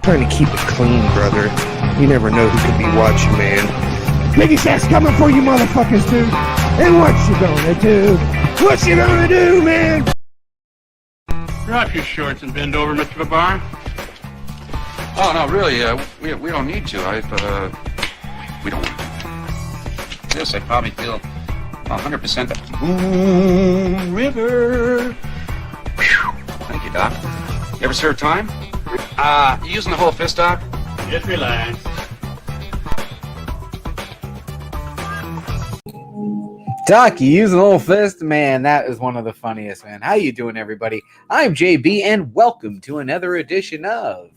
Trying to keep it clean, brother. You never know who could be watching, man. Biggieshaq's coming for you motherfuckers, dude. And what you gonna do? What you gonna do, man? Drop your shorts and bend over, Mr. Babar. Oh, no, really, we don't need to. We don't. Yes, I probably feel 100% that Moon River. Whew. Thank you, Doc. You ever serve time? You using the whole fist, Doc? Just relax. Doc, you use an old fist? Man, that is one of the funniest, man. How you doing, everybody? I'm JB, and welcome to another edition of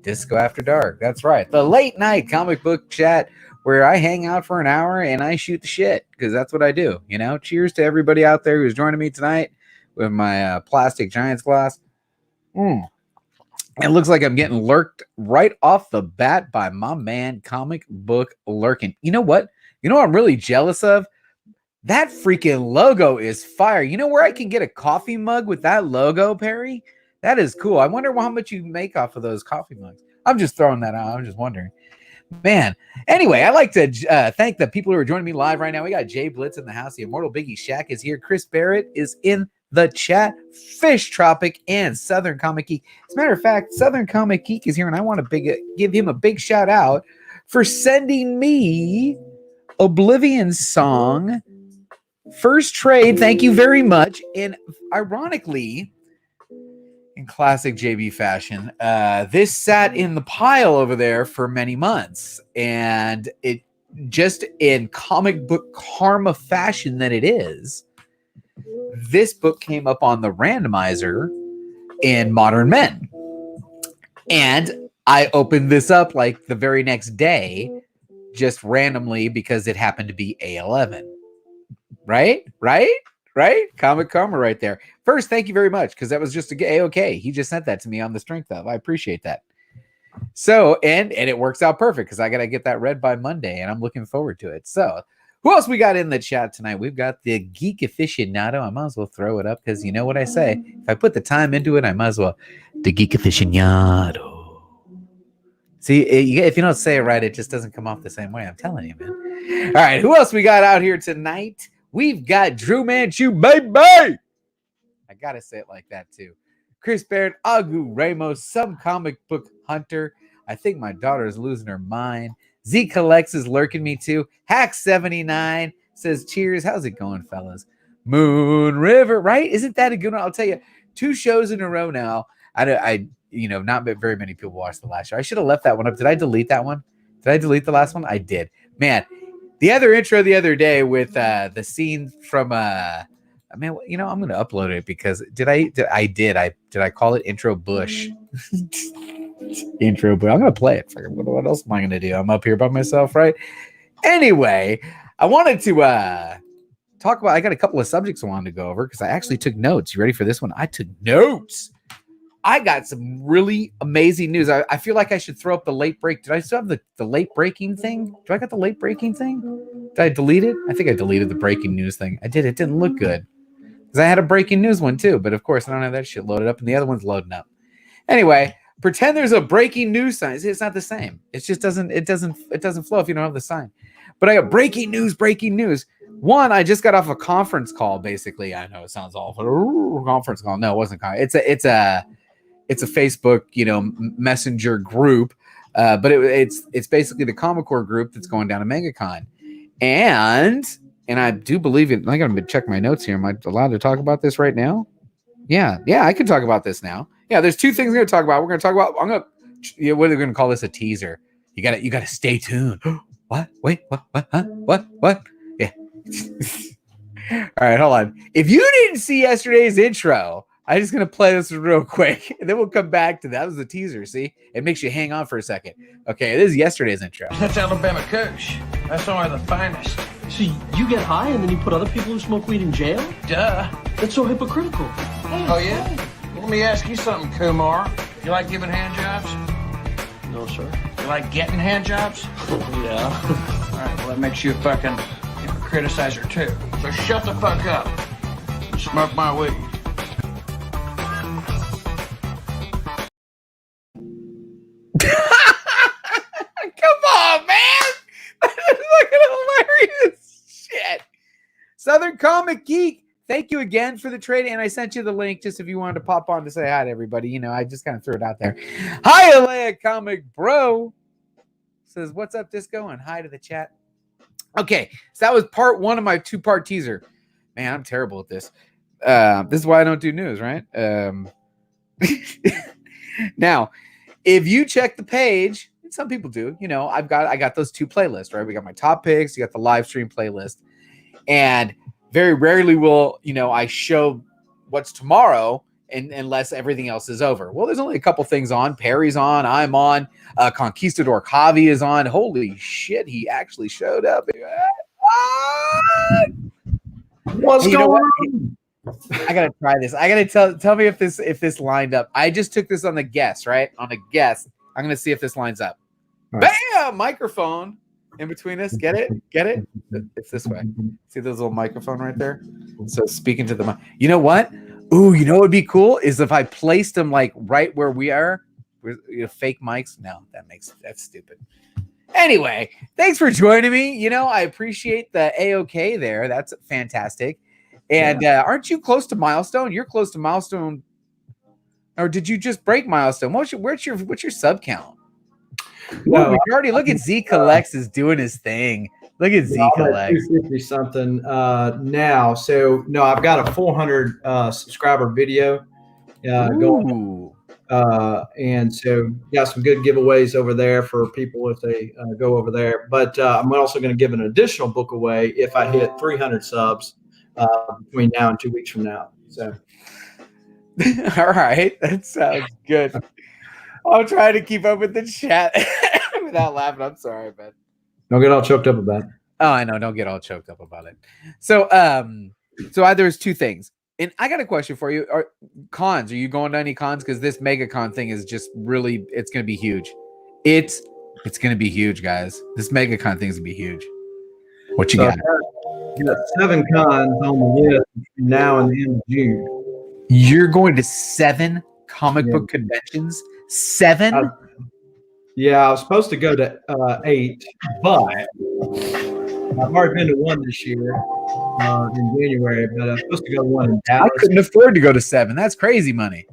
Disco After Dark. That's right, the late night comic book chat where I hang out for an hour and I shoot the shit, because that's what I do, you know? Cheers to everybody out there who's joining me tonight with my plastic Giants glass. It looks like I'm getting lurked right off the bat by my man, Comic Book Lurkin. You know what? You know what I'm really jealous of? That freaking logo is fire. You know where I can get a coffee mug with that logo, Perry? That is cool. I wonder how much you make off of those coffee mugs. I'm just throwing that out. I'm just wondering. Man. Anyway, I'd like to thank the people who are joining me live right now. We got Jay Blitz in the house. The Immortal Biggieshaq is here. Chris Barrett is in the chat. Fish Tropic and Southern Comic Geek. As a matter of fact, Southern Comic Geek is here, and I want to give him a big shout out for sending me Oblivion Song first trade. Thank you very much. And ironically, in classic JB fashion, this sat in the pile over there for many months, and it just in comic book karma fashion that it is, this book came up on the randomizer in Modern Men, and I opened this up like the very next day, just randomly, because it happened to be A11. Right? Comic karma right there. First, thank you very much, because that was just A-okay. He just sent that to me on the strength of. I appreciate that. So, and it works out perfect, because I got to get that read by Monday, and I'm looking forward to it. So, who else we got in the chat tonight? We've got the Geek Aficionado. I might as well throw it up, because you know what I say. If I put the time into it, I might as well. The Geek Aficionado. See, if you don't say it right, it just doesn't come off the same way. I'm telling you, man. All right, who else we got out here tonight? We've got Drew Manchu, baby! I got to say it like that, too. Chris Barrett, Agu Ramos, some comic book hunter. I think my daughter is losing her mind. Z Collects is lurking me, too. Hack79 says, cheers. How's it going, fellas? Moon River, right? Isn't that a good one? I'll tell you, 2 shows in a row now. I not very many people watched the last show. I should have left that one up. Did I delete that one? Did I delete the last one? I did. Man, the other intro the other day with the scene from I'm going to upload it, because did I call it Intro Bush? Intro Bush. I'm going to play it. What else am I going to do? I'm up here by myself, right? Anyway, I wanted to talk about, I got a couple of subjects I wanted to go over, because I actually took notes. You ready for this one? I took notes. I got some really amazing news. I feel like I should throw up the late break. Did I still have the late breaking thing? Do I got the late breaking thing? Did I delete it? I think I deleted the breaking news thing. I did. It didn't look good, because I had a breaking news one too. But of course, I don't have that shit loaded up, and the other one's loading up. Anyway, pretend there's a breaking news sign. It's not the same. It just doesn't flow if you don't have the sign. But I got breaking news. One, I just got off a conference call. Basically, I know it sounds awful. Conference call. No, it wasn't. It's a Facebook, messenger group, but it's basically the Comic Core group that's going down to MegaCon, and I do believe it. I gotta check my notes here. Am I allowed to talk about this right now? Yeah, I can talk about this now. Yeah, there's 2 things we're gonna talk about. We're gonna talk about. What are we gonna call this? A teaser. You gotta stay tuned. What? Wait, what? Huh? What? Yeah. All right, hold on. If you didn't see yesterday's intro, I'm just going to play this real quick, and then we'll come back to that. That was the teaser, see? It makes you hang on for a second. Okay, this is yesterday's intro. That's Alabama Kush. That's only the finest. So you get high and then you put other people who smoke weed in jail? Duh. That's so hypocritical. Oh, yeah? Let me ask you something, Kumar. You like giving hand jobs? No, sir. You like getting hand jobs? Yeah. All right, well, that makes you a fucking criticizer, too. So shut the fuck up and smoke my weed. Comic Geek, thank you again for the trade. And I sent you the link just if you wanted to pop on to say hi to everybody. You know, I just kind of threw it out there. Hi, Alea Comic Bro. Says, what's up, Disco? And hi to the chat. Okay, so that was part 1 of my 2-part teaser. Man, I'm terrible at this. This is why I don't do news, right? Now, if you check the page, and some people do, you know, I got those 2 playlists, right? We got my top picks, you got the live stream playlist, and very rarely will, you know, I show what's tomorrow unless everything else is over. Well, there's only a couple things on. Perry's on, I'm on, Conquistador Javi is on. Holy shit, he actually showed up. What's going on? I gotta try this. I gotta tell me if this lined up. I just took this on the guess, right? On a guess. I'm gonna see if this lines up. Right. Bam! Microphone in between us. Get it? Get it? It's this way. See those little microphone right there? So speaking to the mic. You know what? Ooh, you know what would be cool is if I placed them like right where we are. With, you know, fake mics. No, that's stupid. Anyway, thanks for joining me. You know, I appreciate the A-OK there. That's fantastic. And aren't you close to milestone? You're close to milestone, or did you just break milestone? What's your sub count? No, we already look at Z Collects is doing his thing. Look at Z Collects. 250 something now. So no, I've got a 400 subscriber video going. And so got some good giveaways over there for people if they go over there. But I'm also going to give an additional book away if I hit 300 subs between now and 2 weeks from now. So, all right, that sounds good. I'll try to keep up with the chat without laughing. I'm sorry, but don't get all choked up about it. Oh, I know. Don't get all choked up about it. So, there's 2 things. And I got a question for you. Are you going to any cons? Because this MegaCon thing is just really, it's going to be huge. It's going to be huge, guys. This MegaCon thing is going to be huge. What you got? You got 7 cons on the list between now and the end of June. You're going to 7 comic book conventions? 7? Yeah, I was supposed to go to 8, but I've already been to 1 this year in January, but I'm supposed to go to 1 in Dallas. I couldn't afford to go to 7. That's crazy money.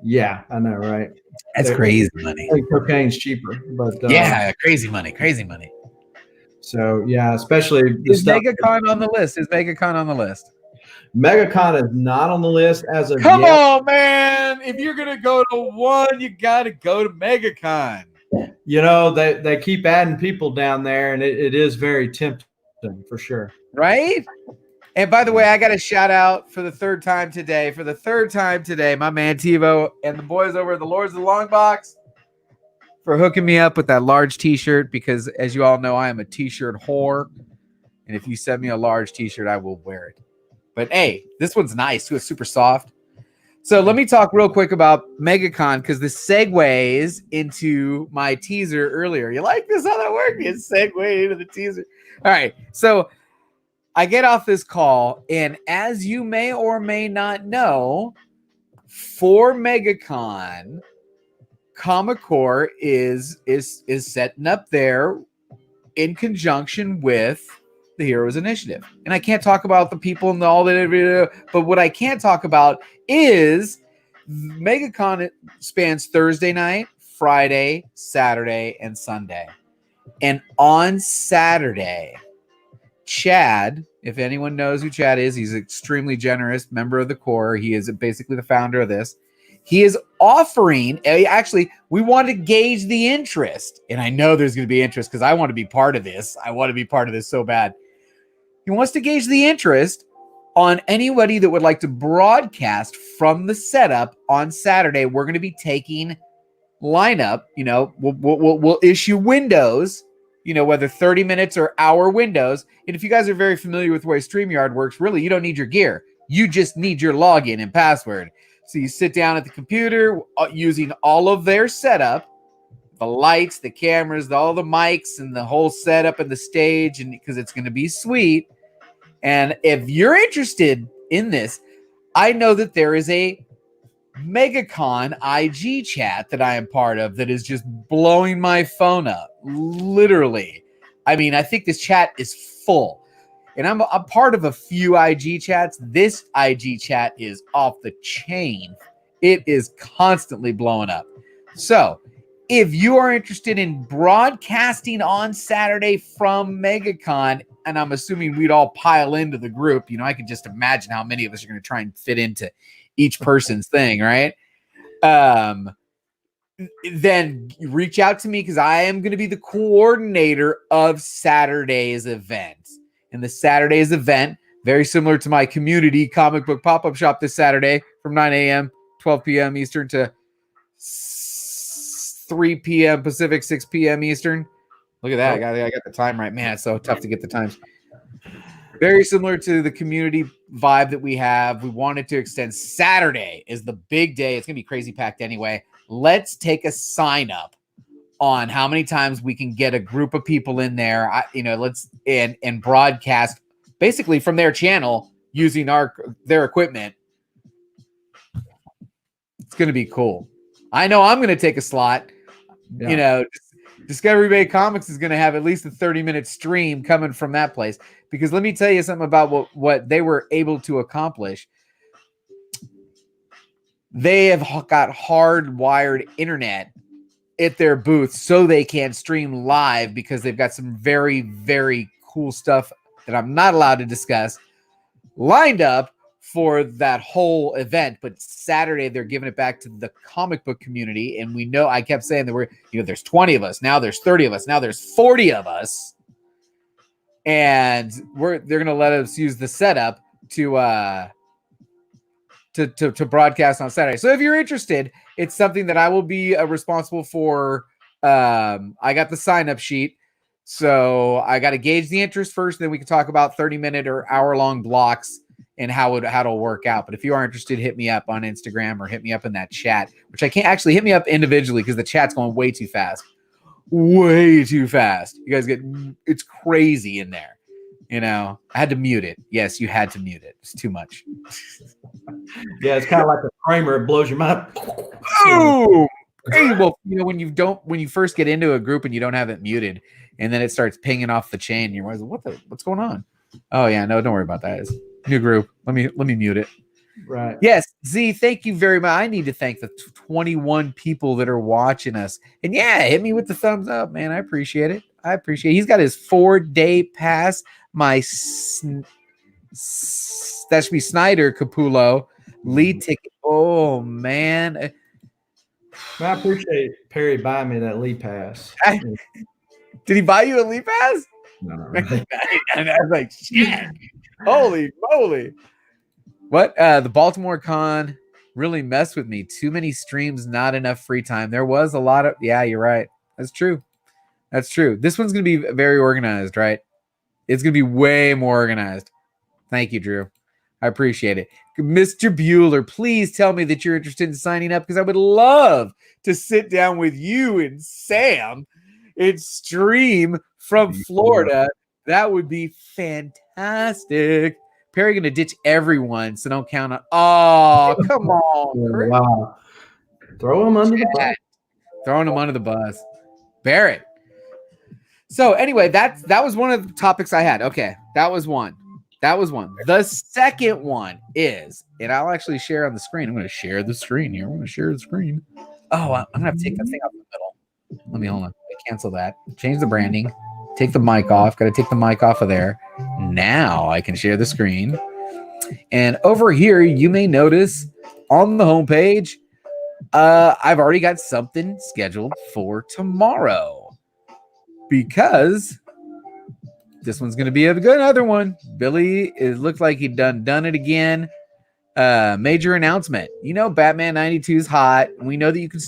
Yeah, I know, right? That's crazy money. I think cocaine's cheaper, but yeah, crazy money. So yeah, especially is MegaCon on the list? MegaCon is not on the list as of Come yet. on, man! If you're gonna go to 1, you gotta go to MegaCon. You know, they keep adding people down there, and it is very tempting for sure. Right? And by the way, I got a shout out for the third time today. My man TiVo and the boys over at the Lords of the Long Box for hooking me up with that large t-shirt, because as you all know, I am a t-shirt whore. And if you send me a large t-shirt, I will wear it. But hey, this one's nice too. It's super soft. So let me talk real quick about MegaCon, because this segues into my teaser earlier. You like this? How that works? You segue into the teaser. All right. So I get off this call, and as you may or may not know, for MegaCon, Comic Core is setting up there in conjunction with the Heroes Initiative. And I can't talk about the people and all that, but what I can talk about is MegaCon spans Thursday night, Friday, Saturday, and Sunday. And on Saturday, Chad, if anyone knows who Chad is, he's an extremely generous member of the Core. He is basically the founder of this. He is offering, actually, we want to gauge the interest. And I know there's going to be interest because I want to be part of this. I want to be part of this so bad. He wants to gauge the interest on anybody that would like to broadcast from the setup on Saturday. We're going to be taking lineup. You know, we'll issue windows, you know, whether 30 minutes or hour windows. And if you guys are very familiar with the way StreamYard works, really, you don't need your gear. You just need your login and password. So you sit down at the computer using all of their setup, the lights, the cameras, all the mics, and the whole setup and the stage, and because it's going to be sweet. And if you're interested in this, I know that there is a MegaCon IG chat that I am part of that is just blowing my phone up. Literally. I mean, I think this chat is full. and I'm a part of a few IG chats. This IG chat is off the chain. It is constantly blowing up. So if you are interested in broadcasting on Saturday from MegaCon, and I'm assuming we'd all pile into the group, I can just imagine how many of us are going to try and fit into each person's thing, right? Then reach out to me because I am going to be the coordinator of Saturday's event. And the Saturday's event, very similar to my community comic book pop-up shop this Saturday from 9 a.m., 12 p.m. Eastern to 3 p.m. Pacific, 6 p.m. Eastern. Look at that. I got the time right. Man, it's so tough to get the times. Very similar to the community vibe that we have. We wanted to extend. Saturday is the big day. It's going to be crazy packed anyway. Let's take a sign up on how many times we can get a group of people in there. Let's and broadcast basically from their channel using their equipment. It's going to be cool. I know I'm going to take a slot. Yeah. Discovery Bay Comics is going to have at least a 30-minute stream coming from that place, because let me tell you something about what they were able to accomplish. They have got hardwired internet at their booth so they can stream live, because they've got some very, very cool stuff that I'm not allowed to discuss lined up for that whole event. But Saturday, they're giving it back to the comic book community. And we know, I kept saying that there's 20 of us. Now there's 30 of us. Now there's 40 of us. And they're going to let us use the setup to broadcast on Saturday. So if you're interested, it's something that I will be responsible for. I got the sign-up sheet. So I got to gauge the interest first. Then we can talk about 30-minute or hour-long blocks and how it'll work out. But if you are interested, hit me up on Instagram or hit me up in that chat, which I can't actually hit me up individually because the chat's going way too fast. Way too fast. You guys it's crazy in there. I had to mute it. Yes, you had to mute it. It's too much. Yeah, it's kind of like a primer. It blows your mind. Oh, hey, well, when you first get into a group and you don't have it muted, and then it starts pinging off the chain, you're like, what's going on? Oh yeah, no, don't worry about that. It's new group. Let me mute it. Right. Yes, Z, thank you very much. I need to thank the 21 people that are watching us. And yeah, hit me with the thumbs up, man. I appreciate it. He's got his 4-day pass. That should be Snyder Capullo lead ticket. Oh man. I appreciate Perry buying me that lead pass. Did he buy you a lead pass? No. And I was like, shit. Holy moly. What? The Baltimore Con really messed with me. Too many streams, not enough free time. There was a lot of, yeah, you're right. That's true. This one's going to be very organized, right? It's going to be way more organized. Thank you, Drew. I appreciate it. Mr. Bueller, please tell me that you're interested in signing up, because I would love to sit down with you and Sam and stream from Florida. That would be fantastic. Perry going to ditch everyone, so don't count on. Oh, come on. Wow. Throw him under the bus. Throwing him under the bus. Barrett. So anyway, that was one of the topics I had. Okay, that was one. The second one is, and I'll actually share on the screen. I'm going to share the screen here. Oh, I'm going to have to take that thing out of the middle. Let me hold on. Cancel that. Change the branding. Take the mic off. Got to take the mic off of there. Now I can share the screen. And over here, you may notice on the homepage, I've already got something scheduled for tomorrow, because this one's going to be a good other one. Billy, it looked like he'd done it again. Major announcement. Batman 92 is hot. We know that you can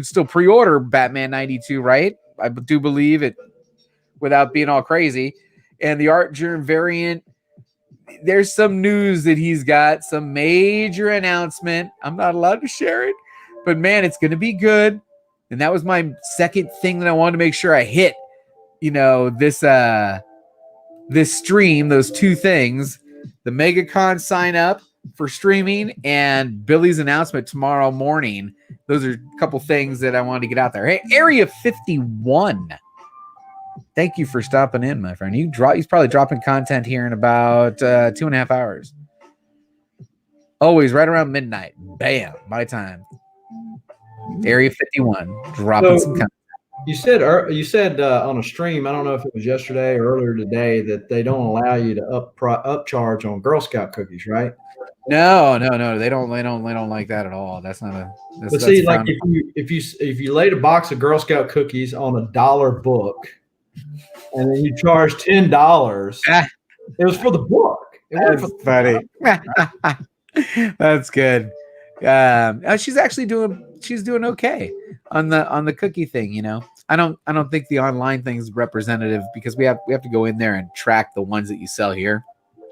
still pre-order Batman 92, right? I do believe it, without being all crazy. And the Art Journal variant, there's some news that he's got some major announcement. I'm not allowed to share it, but man, it's going to be good. And that was my second thing that I wanted to make sure I hit, this stream, those two things, the MegaCon sign up for streaming and Billy's announcement tomorrow morning. Those are a couple things that I wanted to get out there. Hey, Area 51. Thank you for stopping in, my friend. He's probably dropping content here in about 2.5 hours. Always right around midnight. Bam, my time. Area 51, dropping some content. You said on a stream, I don't know if it was yesterday or earlier today, that they don't allow you to upcharge on Girl Scout cookies, right? No. They don't like that at all. That's not a. But see, like if you laid a box of Girl Scout cookies on $1 book, and then you charge $10, it was for the book. That's funny. That's good. She's doing okay on the cookie thing. You know, I don't think the online thing is representative because we have to go in there and track the ones that you sell here.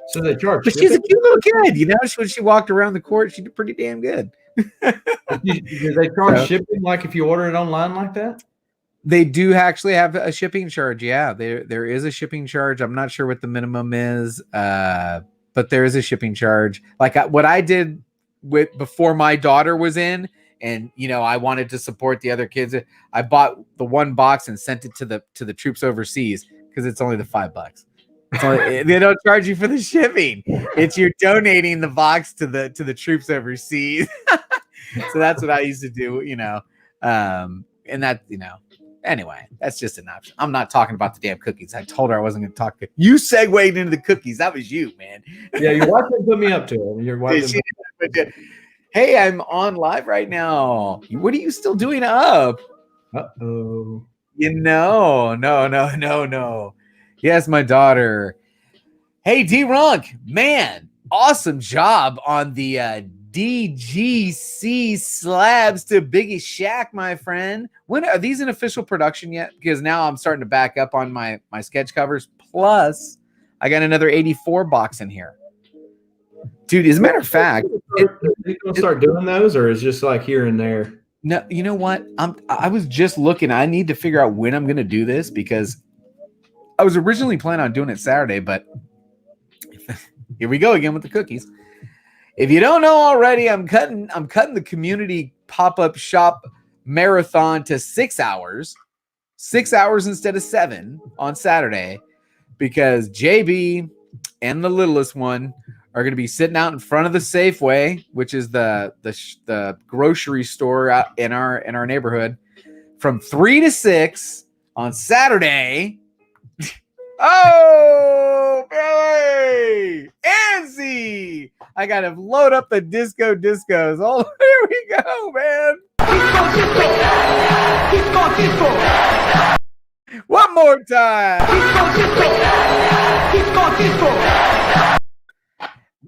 So they charge. But she's a cute little kid, you know. When she walked around the court, she did pretty damn good. Do they charge shipping like if you order it online like that? They do actually have a shipping charge. Yeah, there is a shipping charge. I'm not sure what the minimum is, but there is a shipping charge. Like what I did before my daughter was in, and you know, I wanted to support the other kids. I bought the one box and sent it to the troops overseas because it's only the $5. They don't charge you for the shipping. It's you're donating the box to the troops overseas. So that's what I used to do, you know. And that, you know, anyway, that's just an option. I'm not talking about the damn cookies. I told her I wasn't going to talk. You segued into the cookies. That was you, man. Yeah, your wife put me up to it. Your wife. Hey, I'm on live right now. What are you still doing up? Uh-oh. You know, no. Yes, my daughter. Hey, D-Runk, man, awesome job on the DGC slabs to Biggieshaq, my friend. When are these in official production yet? Because now I'm starting to back up on my sketch covers. Plus, I got another 84 box in here. Dude, as a matter of fact, are you gonna start doing those, or is it just like here and there? No, you know what? I was just looking. I need to figure out when I'm gonna do this because I was originally planning on doing it Saturday, but here we go again with the cookies. If you don't know already, I'm cutting the community pop-up shop marathon to 6 hours. 6 hours instead of 7 on Saturday, because JB and the littlest one are going to be sitting out in front of the Safeway, which is the grocery store out in our neighborhood, from 3 to 6 on Saturday. Oh, Billy! Anzi! I got to load up the discos. Oh, here we go, man. One more time.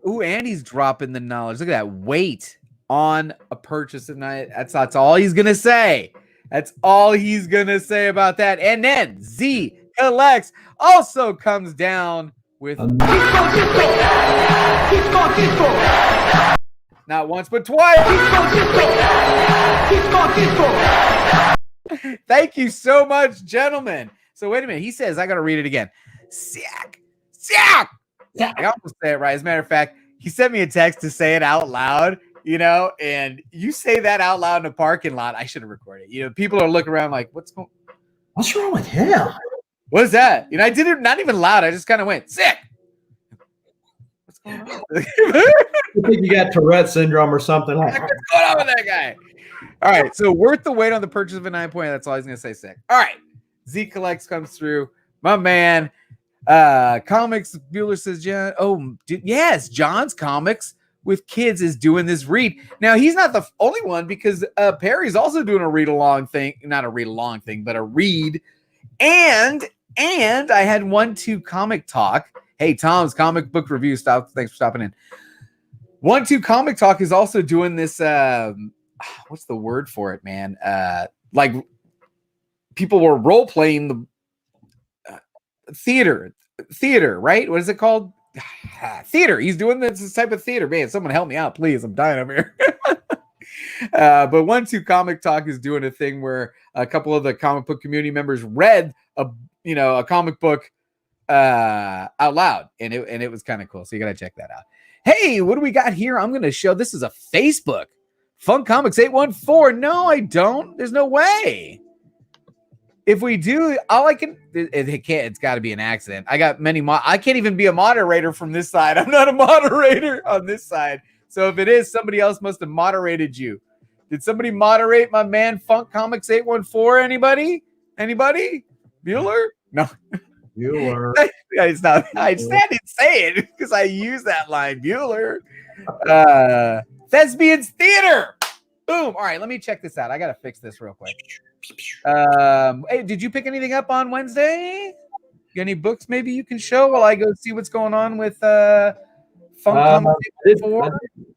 Ooh, Andy's dropping the knowledge. Look at that weight on a purchase tonight. That's all he's going to say. That's all he's going to say about that. And then Z Collects also comes down with not once but twice. Thank you so much, gentlemen. So wait a minute. He says, I got to read it again. Siak. I almost say it right. As a matter of fact, he sent me a text to say it out loud, you know, and you say that out loud in a parking lot. I should have recorded it. You know, people are looking around like, what's wrong with him? What is that? You know, I did it not even loud. I just kind of went, sick. What's going on? I think you got Tourette syndrome or something. What's going on with that guy? All right. So worth the wait on the purchase of a 9 point. That's all he's going to say, sick. All right. Z Collects comes through. My man. Comics Bueller says, yeah. Oh, yes. John's Comics with Kids is doing this read. Now, he's not the only one because Perry's also doing a read-along thing. Not a read-along thing, but a read. And I had 1-2 Comic Talk. Hey, Tom's Comic Book Review. Thanks for stopping in. 1-2 Comic Talk is also doing this. What's the word for it, man? Like people were role playing the theater, right? What is it called? Theater. He's doing this type of theater. Man, someone help me out, please. I'm dying over here. But 1-2 Comic Talk is doing a thing where a couple of the comic book community members read a comic book out loud, and it was kind of cool. So you gotta check that out. Hey, what do we got here? I'm gonna show. This is a Facebook. Fun Comics 814. No, I don't. There's no way. if we do, all I can, it can't, it's got to be an accident. I got many, I can't even be a moderator from this side. I'm not a moderator on this side. So if it is, somebody else must have moderated you. Did somebody moderate my man Funk Comics 814? Anybody? Bueller? No. Bueller. It's not. I didn't say it because I use that line. Bueller. Thespians Theater. Boom. All right, let me check this out. I got to fix this real quick. Hey, did you pick anything up on Wednesday? Got any books maybe you can show while I go see what's going on with Funk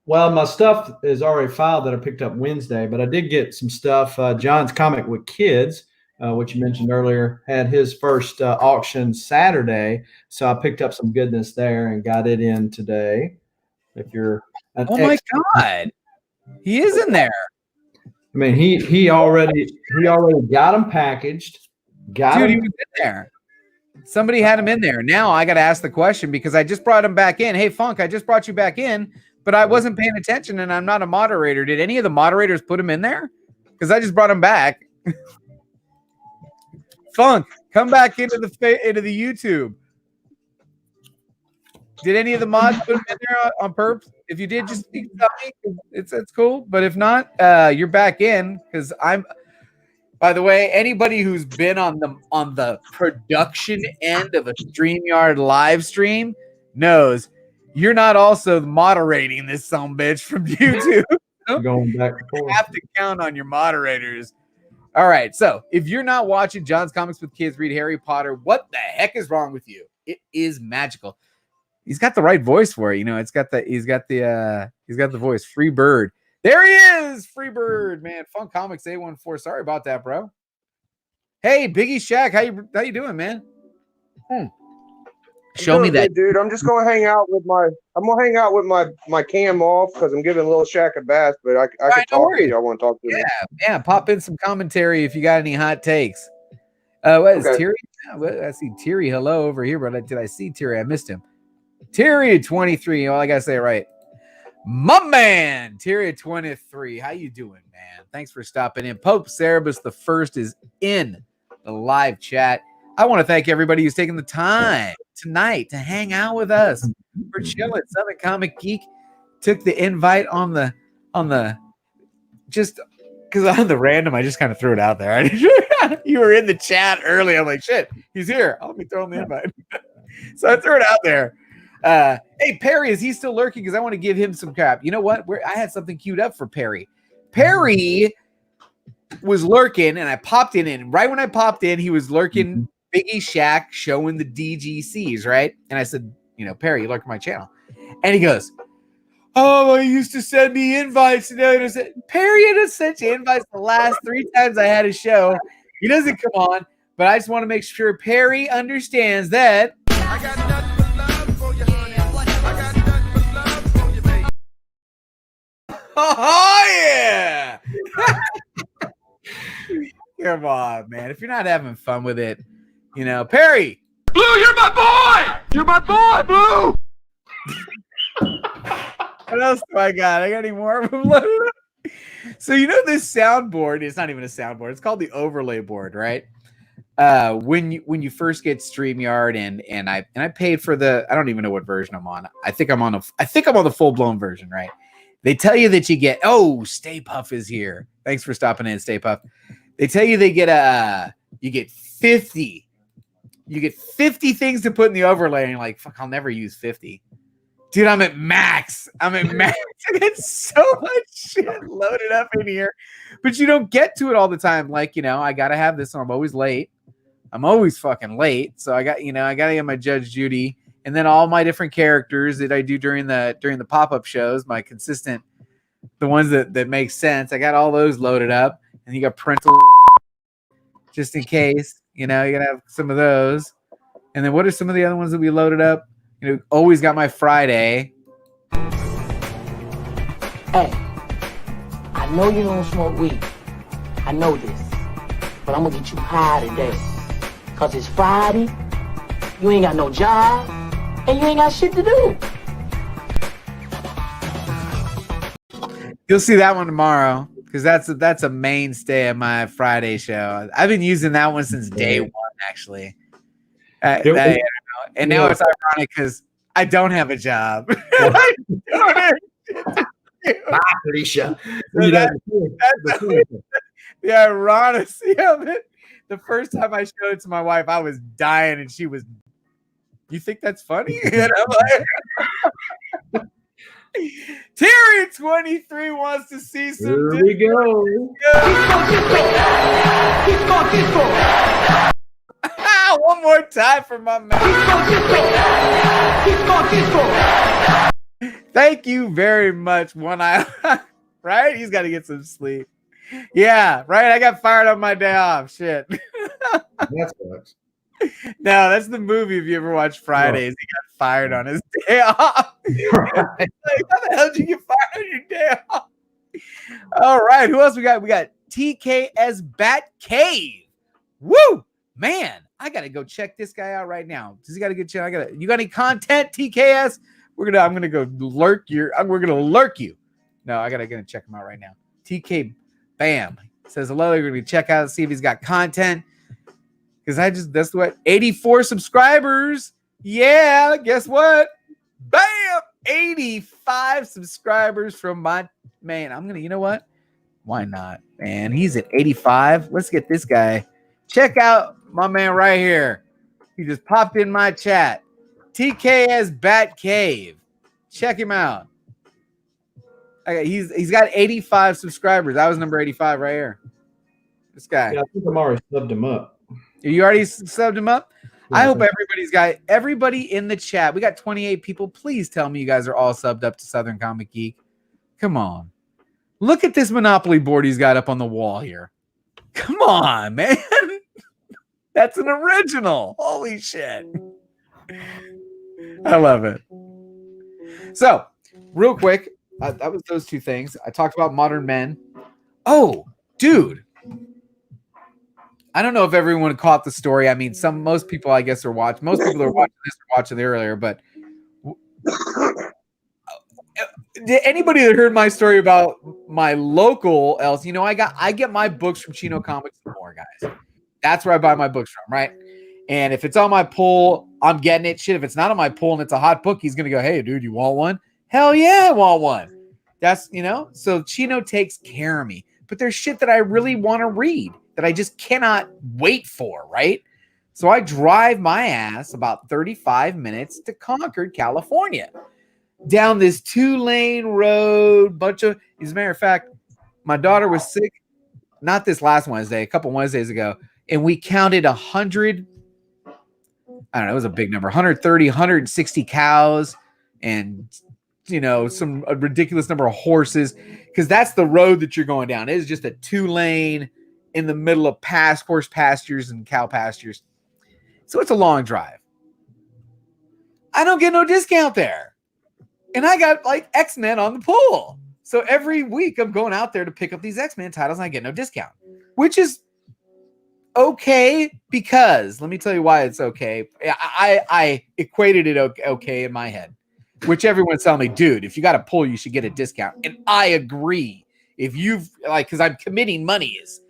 Well, my stuff is already filed that I picked up Wednesday, but I did get some stuff. John's Comic with Kids, which you mentioned earlier, had his first auction Saturday, so I picked up some goodness there and got it in today. If you're my God, he is in there. I mean, he already got them packaged. He was in there. Somebody had him in there. Now I got to ask the question because I just brought him back in. Hey, Funk, I just brought you back in, but I wasn't paying attention and I'm not a moderator. Did any of the moderators put him in there? Because I just brought him back. Funk, come back into the YouTube. Did any of the mods put him in there on purpose? If you did, just tell me. It's cool. But if not, you're back in because I'm. By the way, anybody who's been on the production end of a StreamYard live stream knows you're not also moderating this sumbitch from YouTube. Going back and forth. You have to count on your moderators. All right, so if you're not watching John's Comics with Kids read Harry Potter, what the heck is wrong with you? It is magical. He's got the right voice for it. You know, he's got the voice. Free Bird. There he is. Free Bird, man. Funk Comics 814. Sorry about that, bro. Hey, Biggieshaq, how you doing, man? Show me that, dude. I'm just gonna hang out with my cam off because I'm giving Little Shaq a bath, but I can talk to you. I want to talk to you. Yeah. Pop in some commentary if you got any hot takes. What is Terry? I see Terry. Hello over here, but did I see Terry? I missed him. Terry 23. Oh, I gotta say it right. My man, Terry 23. How you doing, man? Thanks for stopping in. Pope Cerebus the First is in the live chat. I want to thank everybody who's taking the time tonight to hang out with us. We're chilling. Southern Comic Geek took the invite on the just because on the random, I just kind of threw it out there. You were in the chat early. I'm like, shit, he's here. I'll be throwing the invite. So I threw it out there. Hey, Perry, is he still lurking? Because I want to give him some crap. You know what? I had something queued up for Perry. Perry was lurking, and I popped in. And right when I popped in, he was lurking Biggieshaq showing the DGCs, right? And I said, you know, Perry, you lurk my channel. And he goes, oh, I used to send me invites. And I said, Perry had sent you invites the last 3 times I had a show. He doesn't come on, but I just want to make sure Perry understands that. I got nothing but love for you, honey. I got nothing but love for you, baby. Oh, yeah. Come on, man. If you're not having fun with it, you know, Perry. Blue, you're my boy! You're my boy, Blue! What else do I got? I got any more of them loaded up? So, you know, this soundboard, it's not even a soundboard. It's called the overlay board, right? When you first get StreamYard and I paid for I don't even know what version I'm on. I think I'm on the full-blown version, right? They tell you that you get, Stay Puff is here. Thanks for stopping in, Stay Puff. They tell you you get 50. You get 50 things to put in the overlay, and you're like, fuck, I'll never use 50. Dude, I'm at max. I got so much shit loaded up in here, but you don't get to it all the time. Like, you know, I got to have this, so I'm always late. I'm always fucking late. So I got to get my Judge Judy, and then all my different characters that I do during the pop-up shows, my consistent, the ones that make sense. I got all those loaded up, and you got parental just in case, you know, you got to have some of those. And then what are some of the other ones that we loaded up? You know, always got my Friday. Hey, I know you don't smoke weed. I know this. But I'm gonna get you high today. Cause it's Friday, you ain't got no job, and you ain't got shit to do. You'll see that one tomorrow. because that's a mainstay of my Friday show. I've been using that one since day one, actually. And now it's ironic because I don't have a job. Alicia. The ironicity of it. The first time I showed it to my wife, I was dying, and she was, "You think that's funny?" And I'm like, Terry 23 wants to see some. Here we go. One more time for my man. Thank you very much, One Eye. Right? He's got to get some sleep. Yeah, right. I got fired on my day off. Shit. That sucks. No, that's the movie. If you ever watch Fridays, he got fired on his day off. Like, how the hell did you get fired on your day off? All right. Who else we got? We got TKS Bat Cave. Woo! Man, I gotta go check this guy out right now. Does he got a good channel? You got any content, TKS? I'm gonna go lurk we're gonna lurk you. No, I gotta check him out right now. TK Bam says hello. You're gonna check out and see if he's got content. Because that's what 84 subscribers. Yeah, guess what? Bam! 85 subscribers from my man. You know what? Why not? Man, he's at 85. Let's get this guy. Check out my man right here. He just popped in my chat. TKS Bat Cave. Check him out. Okay, he's got 85 subscribers. I was number 85 right here. This guy. Yeah, I think I'm already subbed him up. You already subbed him up? Yeah, I hope everybody in the chat. We got 28 people. Please tell me you guys are all subbed up to Southern Comic Geek. Come on. Look at this Monopoly board he's got up on the wall here. Come on, man. That's an original. Holy shit. I love it. So, real quick, that was those two things. I talked about Modern Men. Oh, dude. I don't know if everyone caught the story. I mean, most people, I guess, most people are watching this or watching it earlier, but did anybody that heard my story about my local else, I get my books from Chino Comics and More, guys. That's where I buy my books from, right? And if it's on my pull, I'm getting it. Shit, if it's not on my pull and it's a hot book, he's gonna go, "Hey, dude, you want one?" Hell yeah, I want one. That's so Chino takes care of me. But there's shit that I really want to read that I just cannot wait for, right? So I drive my ass about 35 minutes to Concord, California, down this 2-lane road, as a matter of fact, my daughter was sick, not this last Wednesday, a couple Wednesdays ago, and we counted 100, I don't know, it was a big number, 130, 160 cows and, some ridiculous number of horses, because that's the road that you're going down. It is just a 2-lane in the middle of horse pastures and cow pastures. So it's a long drive. I don't get no discount there. And I got like X-Men on the pool. So every week I'm going out there to pick up these X-Men titles and I get no discount, which is okay, because let me tell you why it's okay. I equated it okay in my head, which everyone's telling me, dude, if you got a pull, you should get a discount. And I agree. If you've because I'm committing monies,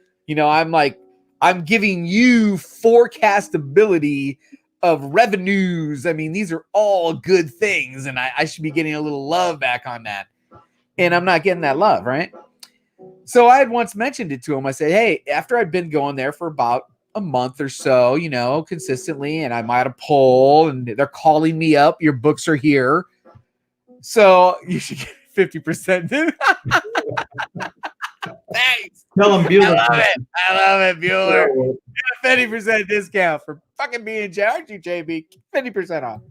I'm giving you forecastability of revenues. I mean, these are all good things, and I should be getting a little love back on that. And I'm not getting that love, right? So I had once mentioned it to him. I said, hey, after I've been going there for about a month or so, consistently, and I'm at a poll, and they're calling me up, your books are here, so you should get 50%. Thanks. Tell him Bueller. I love it, Bueller. Get a 50% discount for fucking being J. Aren't you, JB? 50% off.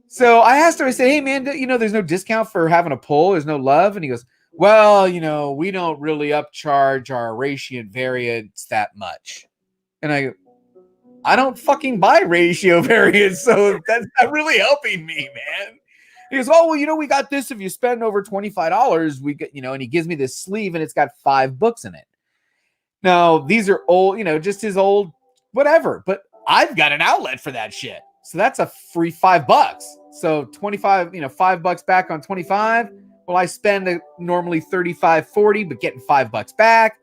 So I asked him, I said, hey, man, there's no discount for having a poll. There's no love. And he goes, well, we don't really upcharge our ratio variance that much. And I go, I don't fucking buy ratio variance, so that's not really helping me, man. He goes, oh, well, we got this. If you spend over $25, we get, and he gives me this sleeve and it's got 5 books in it. Now, these are old, just his old whatever, but I've got an outlet for that shit. So that's a free $5. So 25, $5 back on 25. Well, I spend normally $35-40, but getting $5 back,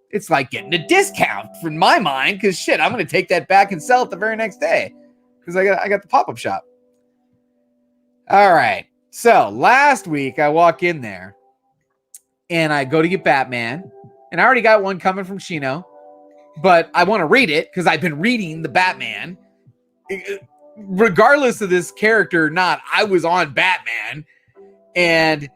it's like getting a discount from my mind. Because shit, I'm going to take that back and sell it the very next day because I got the pop-up shop. All right. So last week I walk in there and I go to get Batman, and I already got one coming from Chino, but I want to read it because I've been reading the Batman. Regardless of this character or not, I was on Batman, and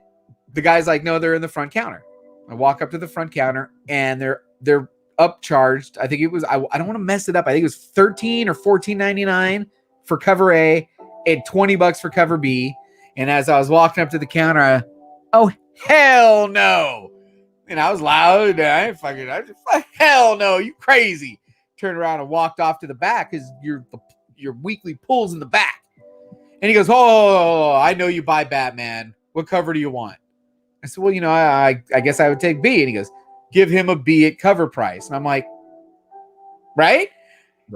the guy's like, no, they're in the front counter. I walk up to the front counter and they're upcharged. I think it was, I don't want to mess it up. I think it was $13 or $14.99 for cover A and $20 for cover B. And as I was walking up to the counter, oh, hell no. And I was loud. Hell no, you crazy. Turned around and walked off to the back because your weekly pull's in the back. And he goes, oh, I know you buy Batman. What cover do you want? I said, well, I guess I would take B. And he goes, give him a B at cover price. And I'm like, right?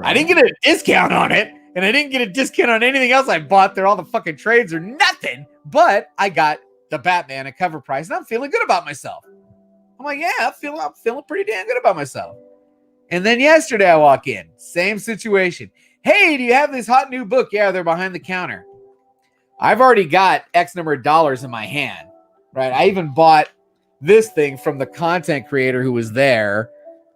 I didn't get a discount on it. And I didn't get a discount on anything else I bought there. All the fucking trades or nothing. But I got the Batman at cover price. And I'm feeling good about myself. I'm like, yeah, I'm feeling pretty damn good about myself. And then yesterday I walk in. Same situation. Hey, do you have this hot new book? Yeah, they're behind the counter. I've already got X number of dollars in my hand, right? I even bought this thing from the content creator who was there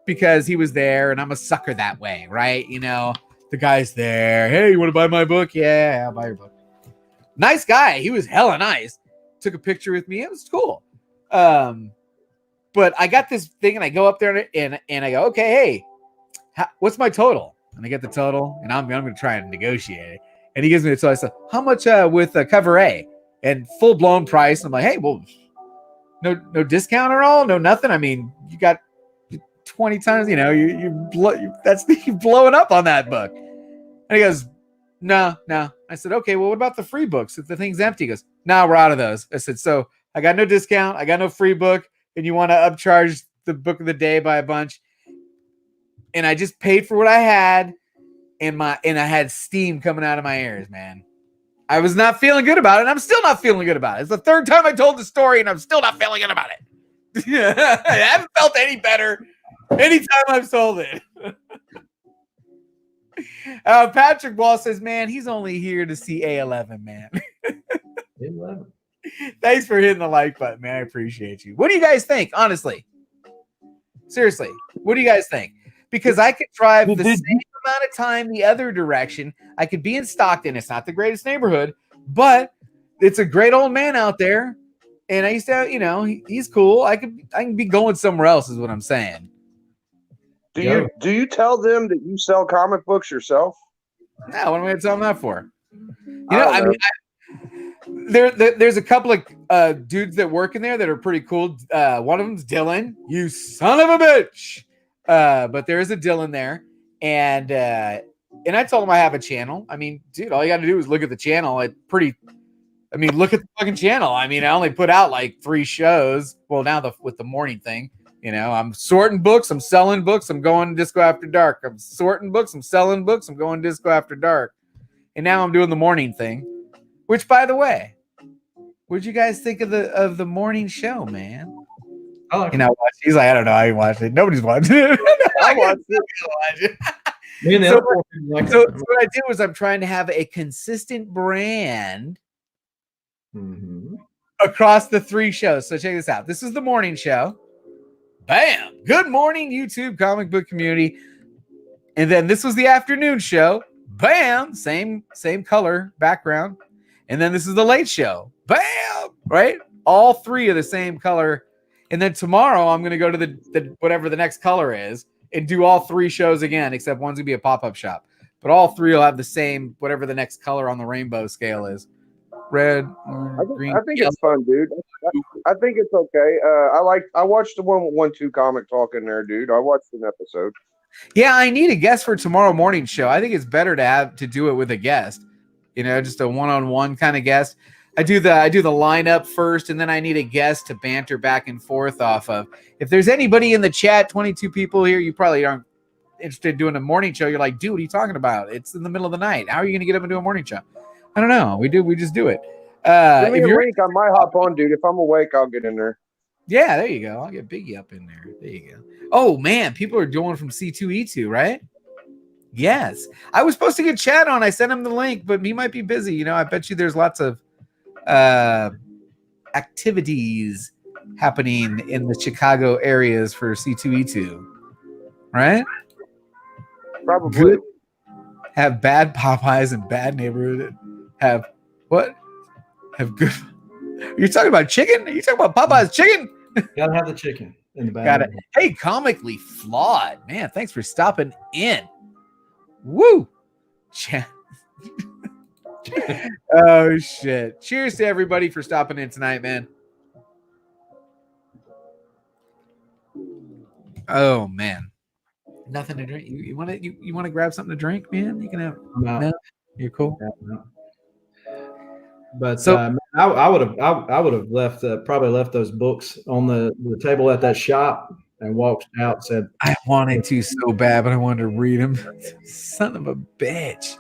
because he was there and I'm a sucker that way, right? The guy's there. Hey, you want to buy my book? Yeah, I'll buy your book. Nice guy. He was hella nice. Took a picture with me. It was cool. But I got this thing and I go up there and I go, okay, hey, what's my total? And I get the total and I'm going to try and negotiate it. And he gives me the total. I said, how much with cover A? And full blown price. I'm like, hey, well, no discount at all? No, nothing. I mean, you got 20 times, you're blowing up on that book. And he goes, no. I said, okay, well, what about the free books? If the thing's empty, he goes, no, we're out of those. I said, so I got no discount. I got no free book. And you want to upcharge the book of the day by a bunch. And I just paid for what I had. And I had steam coming out of my ears, man. I was not feeling good about it. And I'm still not feeling good about it. It's the third time I told the story and I'm still not feeling good about it. I haven't felt any better anytime I've sold it. Patrick Wall says, man, he's only here to see A11, man. A11. Thanks for hitting the like button, man. I appreciate you. What do you guys think? Honestly. Seriously. What do you guys think? Because I could drive the same amount of time the other direction. I could be in Stockton. It's not the greatest neighborhood, but it's a great old man out there. And I used to, he's cool. I can be going somewhere else is what I'm saying. Do you tell them that you sell comic books yourself? No, what am I going to tell them that for? There's a couple of dudes that work in there that are pretty cool. One of them's Dylan. You son of a bitch. But there is a Dylan there. And I told him I have a channel. I mean, dude, all you got to do is look at the channel. Look at the fucking channel. I mean, I only put out like 3 shows. Well, now with the morning thing, I'm sorting books. I'm selling books. I'm going disco after dark. I'm sorting books. I'm selling books. I'm going disco after dark. And now I'm doing the morning thing, which, by the way, what'd you guys think of the morning show, man? Oh, he's like, I don't know. I ain't watched it. Nobody's watching it. I watched it. So what I did was I'm trying to have a consistent brand across the 3 shows. So check this out. This is the morning show. Bam. Good morning, YouTube comic book community. And then this was the afternoon show. Bam. Same color background. And then this is the late show. Bam. Right? All 3 are the same color. And then tomorrow I'm going to go to the whatever the next color is and do all 3 shows again, except one's going to be a pop-up shop. But all 3 will have the same, whatever the next color on the rainbow scale is. Red, green. I think it's fun, dude. I think it's okay. I watched the one with 1-2 Comic Talk in there, dude. I watched an episode. Yeah, I need a guest for tomorrow morning show. I think it's better to do it with a guest. Just a one-on-one kind of guest. I do the lineup first, and then I need a guest to banter back and forth off of. If there's anybody in the chat, 22 people here, you probably aren't interested in doing a morning show. You're like, dude, what are you talking about? It's in the middle of the night. How are you going to get up and do a morning show? I don't know. We just do it. Give me if a you're, link. I might hop on, dude. If I'm awake, I'll get in there. yeah, there you go. I'll get Biggie up in there. There you go. Oh man, people are going from C2E2, right? Yes. I was supposed to get Chad on. I sent him the link, but he might be busy. You know, I bet you there's lots of activities happening in the Chicago areas for C2E2, right? Probably. Good. Have bad Popeyes and bad neighborhood. Have what? Have good. You're talking about chicken? Are you talking about Popeyes chicken? Gotta have the chicken in the bag. Got it. Hey, comically flawed. Man, thanks for stopping in. Woo. Oh, shit. Cheers to everybody for stopping in tonight, man. Oh, man. Nothing to drink. You want to you want to grab something to drink, man? You can have. No, you're cool. No. But So I would have left probably left those books on the table at that shop and walked out and said, I wanted to so bad, but I wanted to read them. Son of a bitch.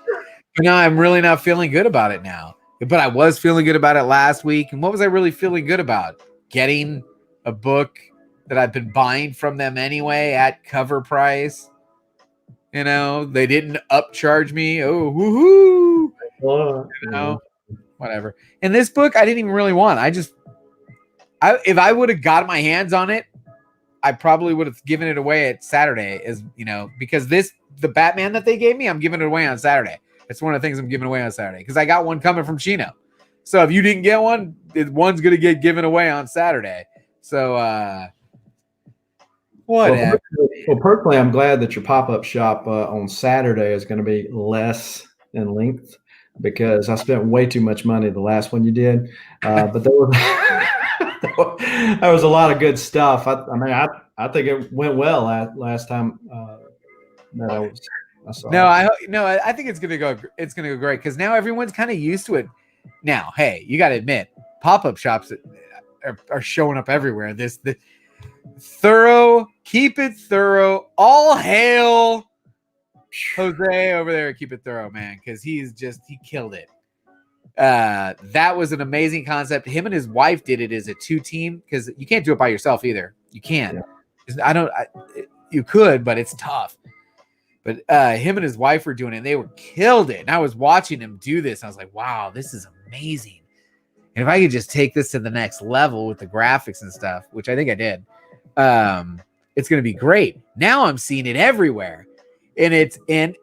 But now I'm really not feeling good about it now. But I was feeling good about it last week. And what was I really feeling good about? Getting a book that I've been buying from them anyway at cover price. You know, they didn't upcharge me. Oh, woohoo. You know, whatever. And this book, I didn't even really want. If I would have got my hands on it, I probably would have given it away at Saturday, because the Batman that they gave me, I'm giving it away on Saturday. It's one of the things I'm giving away on Saturday because I got one coming from Chino. So if you didn't get one, one's going to get given away on Saturday. So, whatever. Well, personally, I'm glad that your pop-up shop on Saturday is going to be less in length because I spent way too much money the last one you did. But there was a lot of good stuff. I think it went well last time that I saw. I think it's gonna go great because now everyone's kind of used to it. Now, hey, you got to admit, pop-up shops are showing up everywhere. The thorough, keep it thorough. All hail Jose over there. Keep it thorough, man, because he killed it. That was an amazing concept. Him and his wife did it as a 2-team because you can't do it by yourself either. You can't. Yeah. You could, but it's tough. But him and his wife were doing it. And they killed it. And I was watching him do this. I was like, wow, this is amazing. And if I could just take this to the next level with the graphics and stuff, which I think I did, it's going to be great. Now I'm seeing it everywhere. And it's and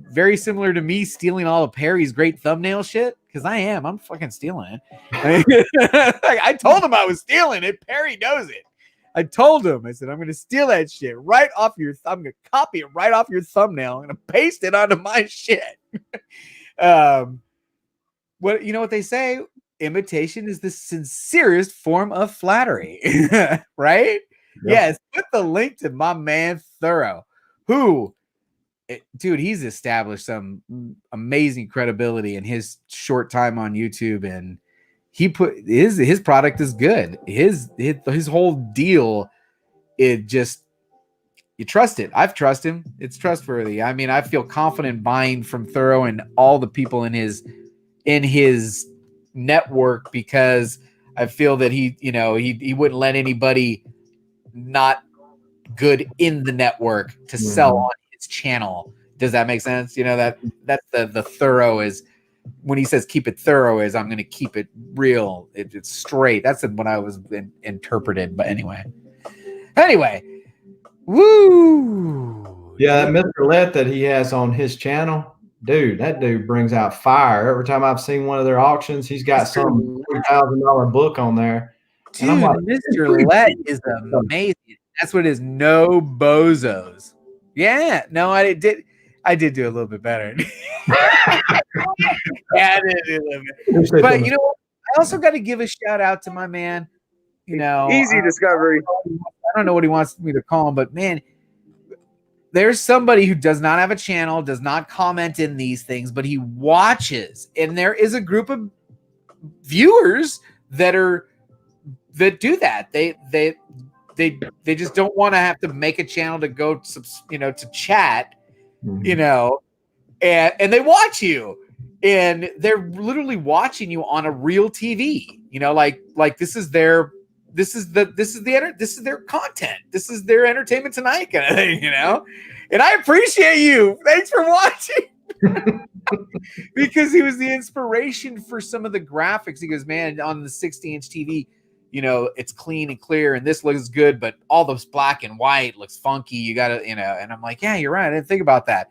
very similar to me stealing all of Perry's great thumbnail shit. Because I'm fucking stealing it. I told him I was stealing it. Perry knows it. I told him, I said, I'm going to steal that shit right off I'm going to copy it right off your thumbnail. I'm going to paste it onto my shit. You know what they say? Imitation is the sincerest form of flattery, right? Yep. Yes. Put the link to my man Thorough, dude, he's established some amazing credibility in his short time on YouTube, and he put his product is good. His whole deal, you trust it. I've trusted him. It's trustworthy. I mean, I feel confident buying from Thorough and all the people in his network because I feel that he wouldn't let anybody not good in the network to sell on his channel. Does that make sense? You know, that's the Thorough is. When he says keep it thorough is I'm going to keep it real. It's straight. That's what I was interpreted. But anyway, woo. Yeah, that Mr. Let that he has on his channel, dude, that dude brings out fire. Every time I've seen one of their auctions, he's got some $3,000 book on there. Dude, Mr. Let is amazing. That's what it is. No bozos. Yeah, no, I did do a little bit better. Yeah, I did do a little bit. But you know what? I also got to give a shout out to my man. You know, Easy Discovery. I don't know what he wants me to call him, but man, there's somebody who does not have a channel, does not comment in these things, but he watches, and there is a group of viewers that do that. They just don't want to have to make a channel to go, to chat, and they watch you. and they're literally watching you on a real TV. You know, like this is their content. This is their Entertainment Tonight kind of thing. You know, and I appreciate you. Thanks for watching. Because he was the inspiration for some of the graphics. He goes, man, on the 60-inch TV, you know, it's clean and clear, and this looks good, but all those black and white looks funky. You gotta, you know, and I'm like, yeah, you're right. I didn't think about that.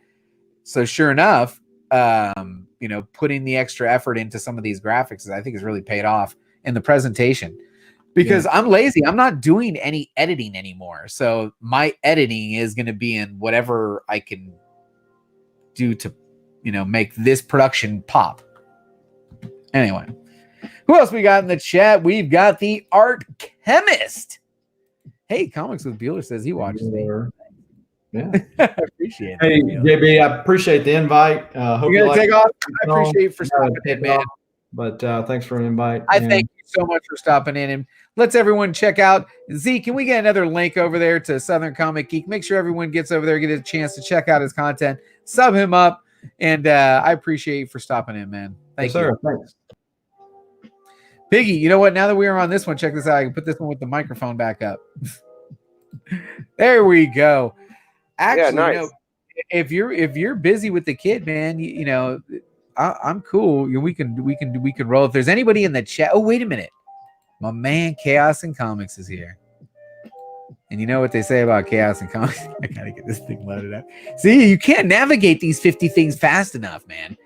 So sure enough, you know, putting the extra effort into some of these graphics, I think has really paid off in the presentation. Because I'm lazy. I'm not doing any editing anymore. So my editing is going to be in whatever I can do to, you know, make this production pop. Anyway, who else we got in the chat? We've got the Art Chemist. Hey, Comics with Bueller says he watches me. Yeah. I appreciate it. Hey, JB, I appreciate the invite. Hope You're you gonna like take off. I appreciate you for stopping in, man. But thanks for the invite. I thank you so much for stopping in, and let's everyone check out Z. Can we get another link over there to Southern Comic Geek? Make sure everyone gets over there, get a chance to check out his content, sub him up, and I appreciate you for stopping in, man. Thank you. Sir. Thanks. Piggy, you know what? Now that we are on this one, check this out. I can put this one with the microphone back up. There we go. Actually, nice. you know, if you're busy with the kid, man, you know, I'm cool. You know, we can roll. If there's anybody in the chat, oh wait a minute, my man Chaos and Comics is here. And you know what they say about Chaos and Comics? I gotta get this thing loaded up. See, you can't navigate these 50 things fast enough, man.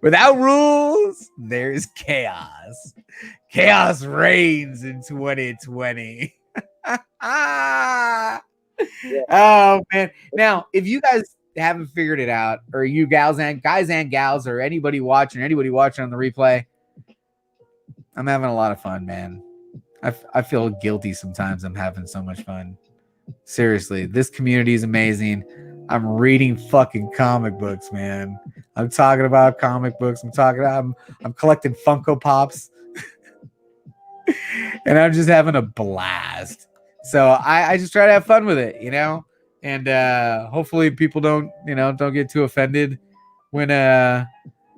Without rules, there's chaos. Chaos reigns in 2020. Oh man! Now, if you guys haven't figured it out, or you guys and gals, or anybody watching on the replay, I'm having a lot of fun, man. I feel guilty sometimes. I'm having so much fun. Seriously, this community is amazing. I'm reading fucking comic books, man. I'm talking about comic books. I'm collecting Funko Pops. And I'm just having a blast. So I just try to have fun with it, you know? And hopefully people don't get too offended when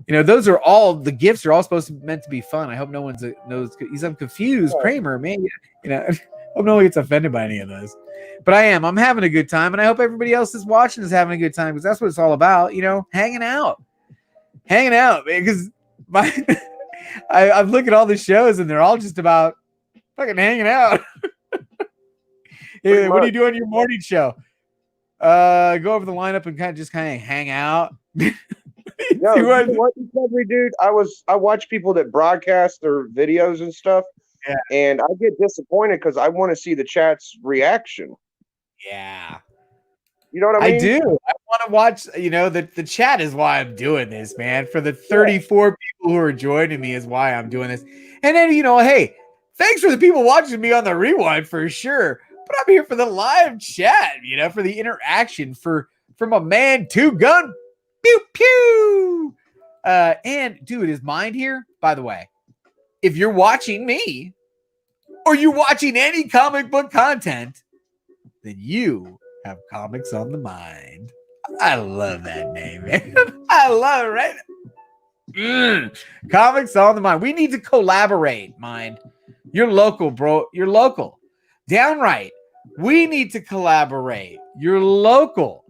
you know, those are all the gifts are all meant to be fun. I hope no one's knows. I'm confused, Kramer, man. You know, I hope no one gets offended by any of those. But I'm having a good time, and I hope everybody else is watching is having a good time, because that's what it's all about, you know, hanging out, man. Because I'm looking at all the shows, and they're all just about fucking hanging out. Hey, what do you do on your morning show? Go over the lineup and kind of hang out. No, you know what, Discovery, dude? I watch people that broadcast their videos and stuff, and I get disappointed because I want to see the chat's reaction. Yeah. You know what I mean? I do. I want to watch, you know, the chat is why I'm doing this, man. For the 34 people who are joining me is why I'm doing this. And then, you know, hey, thanks for the people watching me on the rewind for sure. But I'm here for the live chat, you know, for the interaction, from a man, Two Gun, pew pew. And dude, is Mind here? By the way, if you're watching me or you're watching any comic book content, then you have Comics on the Mind. I love that name, man. I love it, right? Comics on the Mind. We need to collaborate, Mind. You're local, bro. You're local. Downright. We need to collaborate. You're local.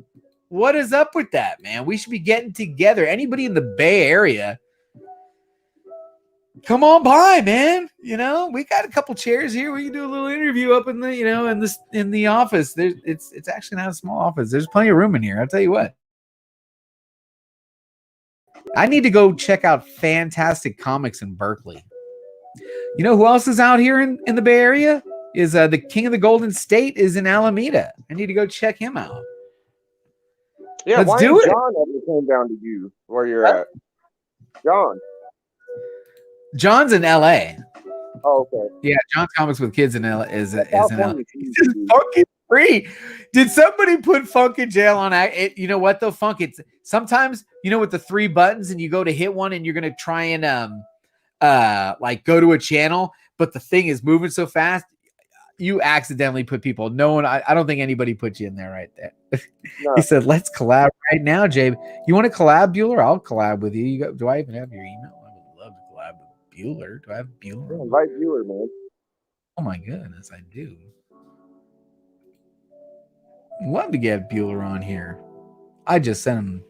What is up with that, man? We should be getting together. Anybody in the Bay Area, come on by, man. You know, we got a couple chairs here. We can do a little interview up in the, you know, in the office. It's actually not a small office. There's plenty of room in here. I'll tell you what. I need to go check out Fantastic Comics in Berkeley. You know who else is out here in the Bay Area? Is the King of the Golden State is in Alameda. I need to go check him out. Yeah, let's why do ain't it. John ever came down to you where you're at? John's in LA. Oh, okay. Yeah, John's Comics with Kids in LA is in LA. This is fucking free. Did somebody put Funk in jail on it? You know what though, Funk? It's sometimes, you know, with the 3 buttons and you go to hit one and you're gonna try and like go to a channel, but the thing is moving so fast. you accidentally put people. No one. I don't think anybody put you in there right there. No. He said, "Let's collab right now, Jabe. You want to collab, Bueller? I'll collab with you. Do I even have your email? I would love to collab with Bueller. Do I have Bueller? Yeah, invite Bueller, man. Oh my goodness, I do. Love to get Bueller on here. I just sent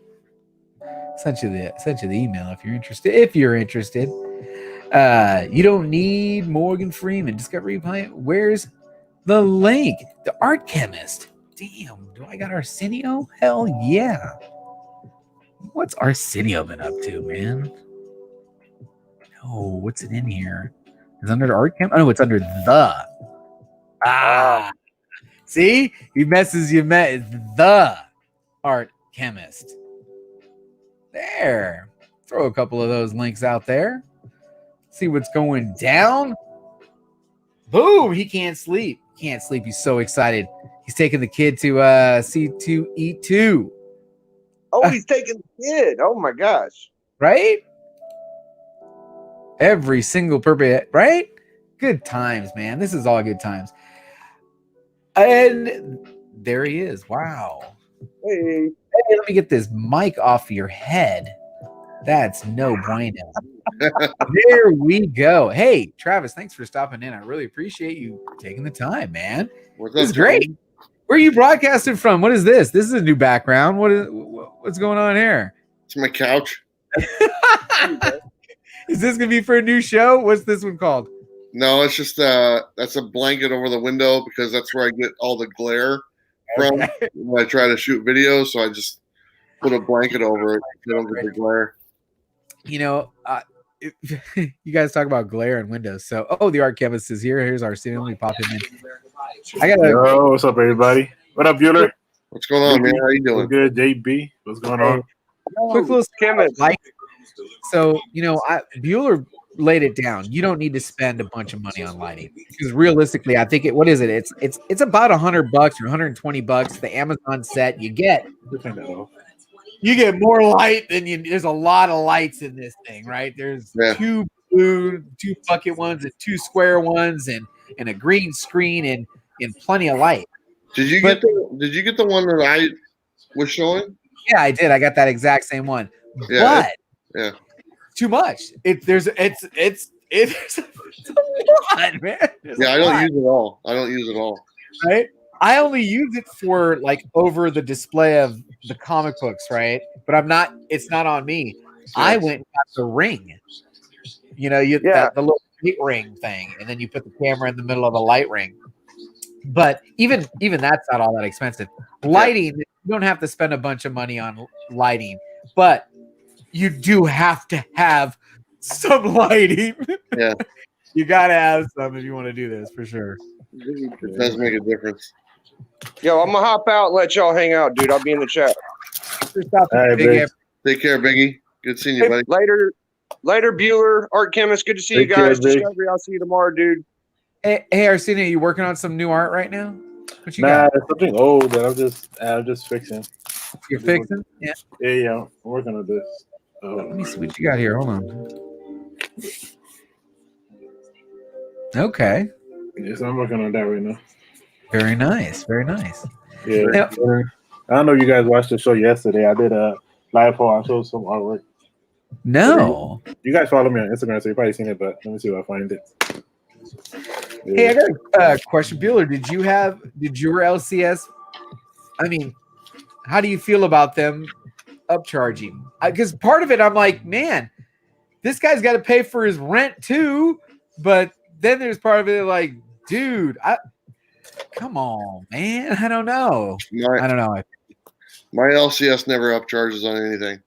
you the email if you're interested. If you're interested, you don't need Morgan Freeman. Discovery Plant. Where's the link? The Art Chemist. Damn, do I got Arsenio? Hell yeah. What's Arsenio been up to, man? No, what's it in here? It's under the Art Chemist. Oh no, it's under the. See, he messes you met. It's the Art Chemist. There. Throw a couple of those links out there. See what's going down. Boom. He can't sleep. Can't sleep. He's so excited. He's taking the kid to C2E2. Oh, he's taking the kid. Oh my gosh. Right? Every single purpose. Right? Good times, man. This is all good times. And there he is. Wow. Hey. Hey, let me get this mic off your head. That's no bueno. There we go. Hey, Travis, thanks for stopping in. I really appreciate you taking the time, man. This is great. Where are you broadcasting from? What is this? This is a new background. What's going on here? It's my couch. Is this going to be for a new show? What's this one called? No, it's just that's a blanket over the window because that's where I get all the glare from when I try to shoot videos. So I just put a blanket over it so I don't get the glare. You know, you guys talk about glare and windows. So, the Art Chemist is here. Here's our scene. Let me pop him in. Yo, what's up, everybody? What up, Bueller? What's going on, man? How you doing? Good, JB. What's going on? Quick little chemist. So, Bueller laid it down. You don't need to spend a bunch of money on lighting because realistically, I think what is it? It's about $100 or $120. The Amazon set you get more light than there's a lot of lights in this thing, right? There's two blue, 2 bucket ones, and 2 square ones, and a green screen and plenty of light. Did you get the one that I was showing? Yeah, I did. I got that exact same one. Yeah, but too much. It's a lot, man. I don't use it all. Right? I only use it for like over the display of the comic books, right? But it's not on me. I went and got the ring. The little light ring thing, and then you put the camera in the middle of a light ring. But even that's not all that expensive. Lighting, you don't have to spend a bunch of money on lighting, but you do have to have some lighting. Yeah. You gotta have some if you want to do this for sure. It does make a difference. Yo, I'm gonna hop out and let y'all hang out, dude. I'll be in the chat. All right, take care, Biggie. Good seeing you, buddy. Later, Bueller, Art Chemist. Good to see you guys. Discovery, I'll see you tomorrow, dude. Hey, Arsenio, you working on some new art right now? What you got? It's something old that I'm just fixing. You're fixing? Yeah. Yeah. I'm working on this. Let me see what you got here. Hold on. Okay. Yes, I'm working on that right now. Very nice. Very nice. Yeah. Now, I don't know if you guys watched the show yesterday. I did a live poll. I showed some artwork. No. You guys follow me on Instagram, so you've probably seen it, but let me see if I find it. Yeah. Hey, I got a question. Bueller, did your LCS, how do you feel about them upcharging? Because part of it, I'm like, man, this guy's got to pay for his rent too. But then there's part of it like, dude, come on, man. I don't know. I don't know. My LCS never upcharges on anything.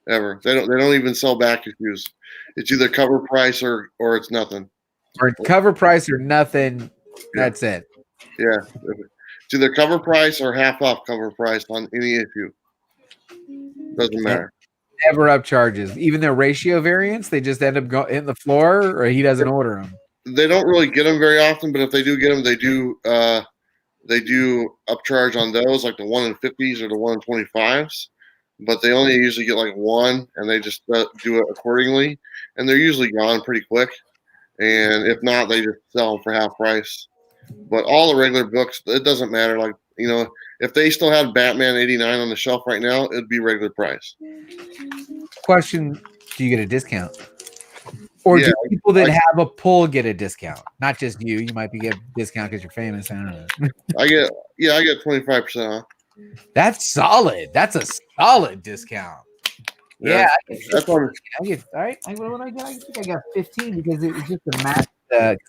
Ever. They don't even sell back issues. It's either cover price or it's nothing. Or cover price or nothing. That's it. Yeah. It's either cover price or half off cover price on any issue. Doesn't matter. Never up charges. Even their ratio variants, they just end up hitting the floor, or he doesn't order them. They don't really get them very often, but if they do get them, they do upcharge on those, like the 1 in 50s or the 1 in 25s. But they only usually get like one, and they just do it accordingly. And they're usually gone pretty quick. And if not, they just sell them for half price. But all the regular books, it doesn't matter. Like, you know, if they still had Batman 89 on the shelf right now, it'd be regular price. Question: do you get a discount, or Yeah, do people that have a pull get a discount? Not just you. You might be get a discount because you're famous. I don't know. I get 25% off. That's solid. That's a solid discount. Yeah, that's on. I get all right. What I got? I think I got 15 because it's just a match.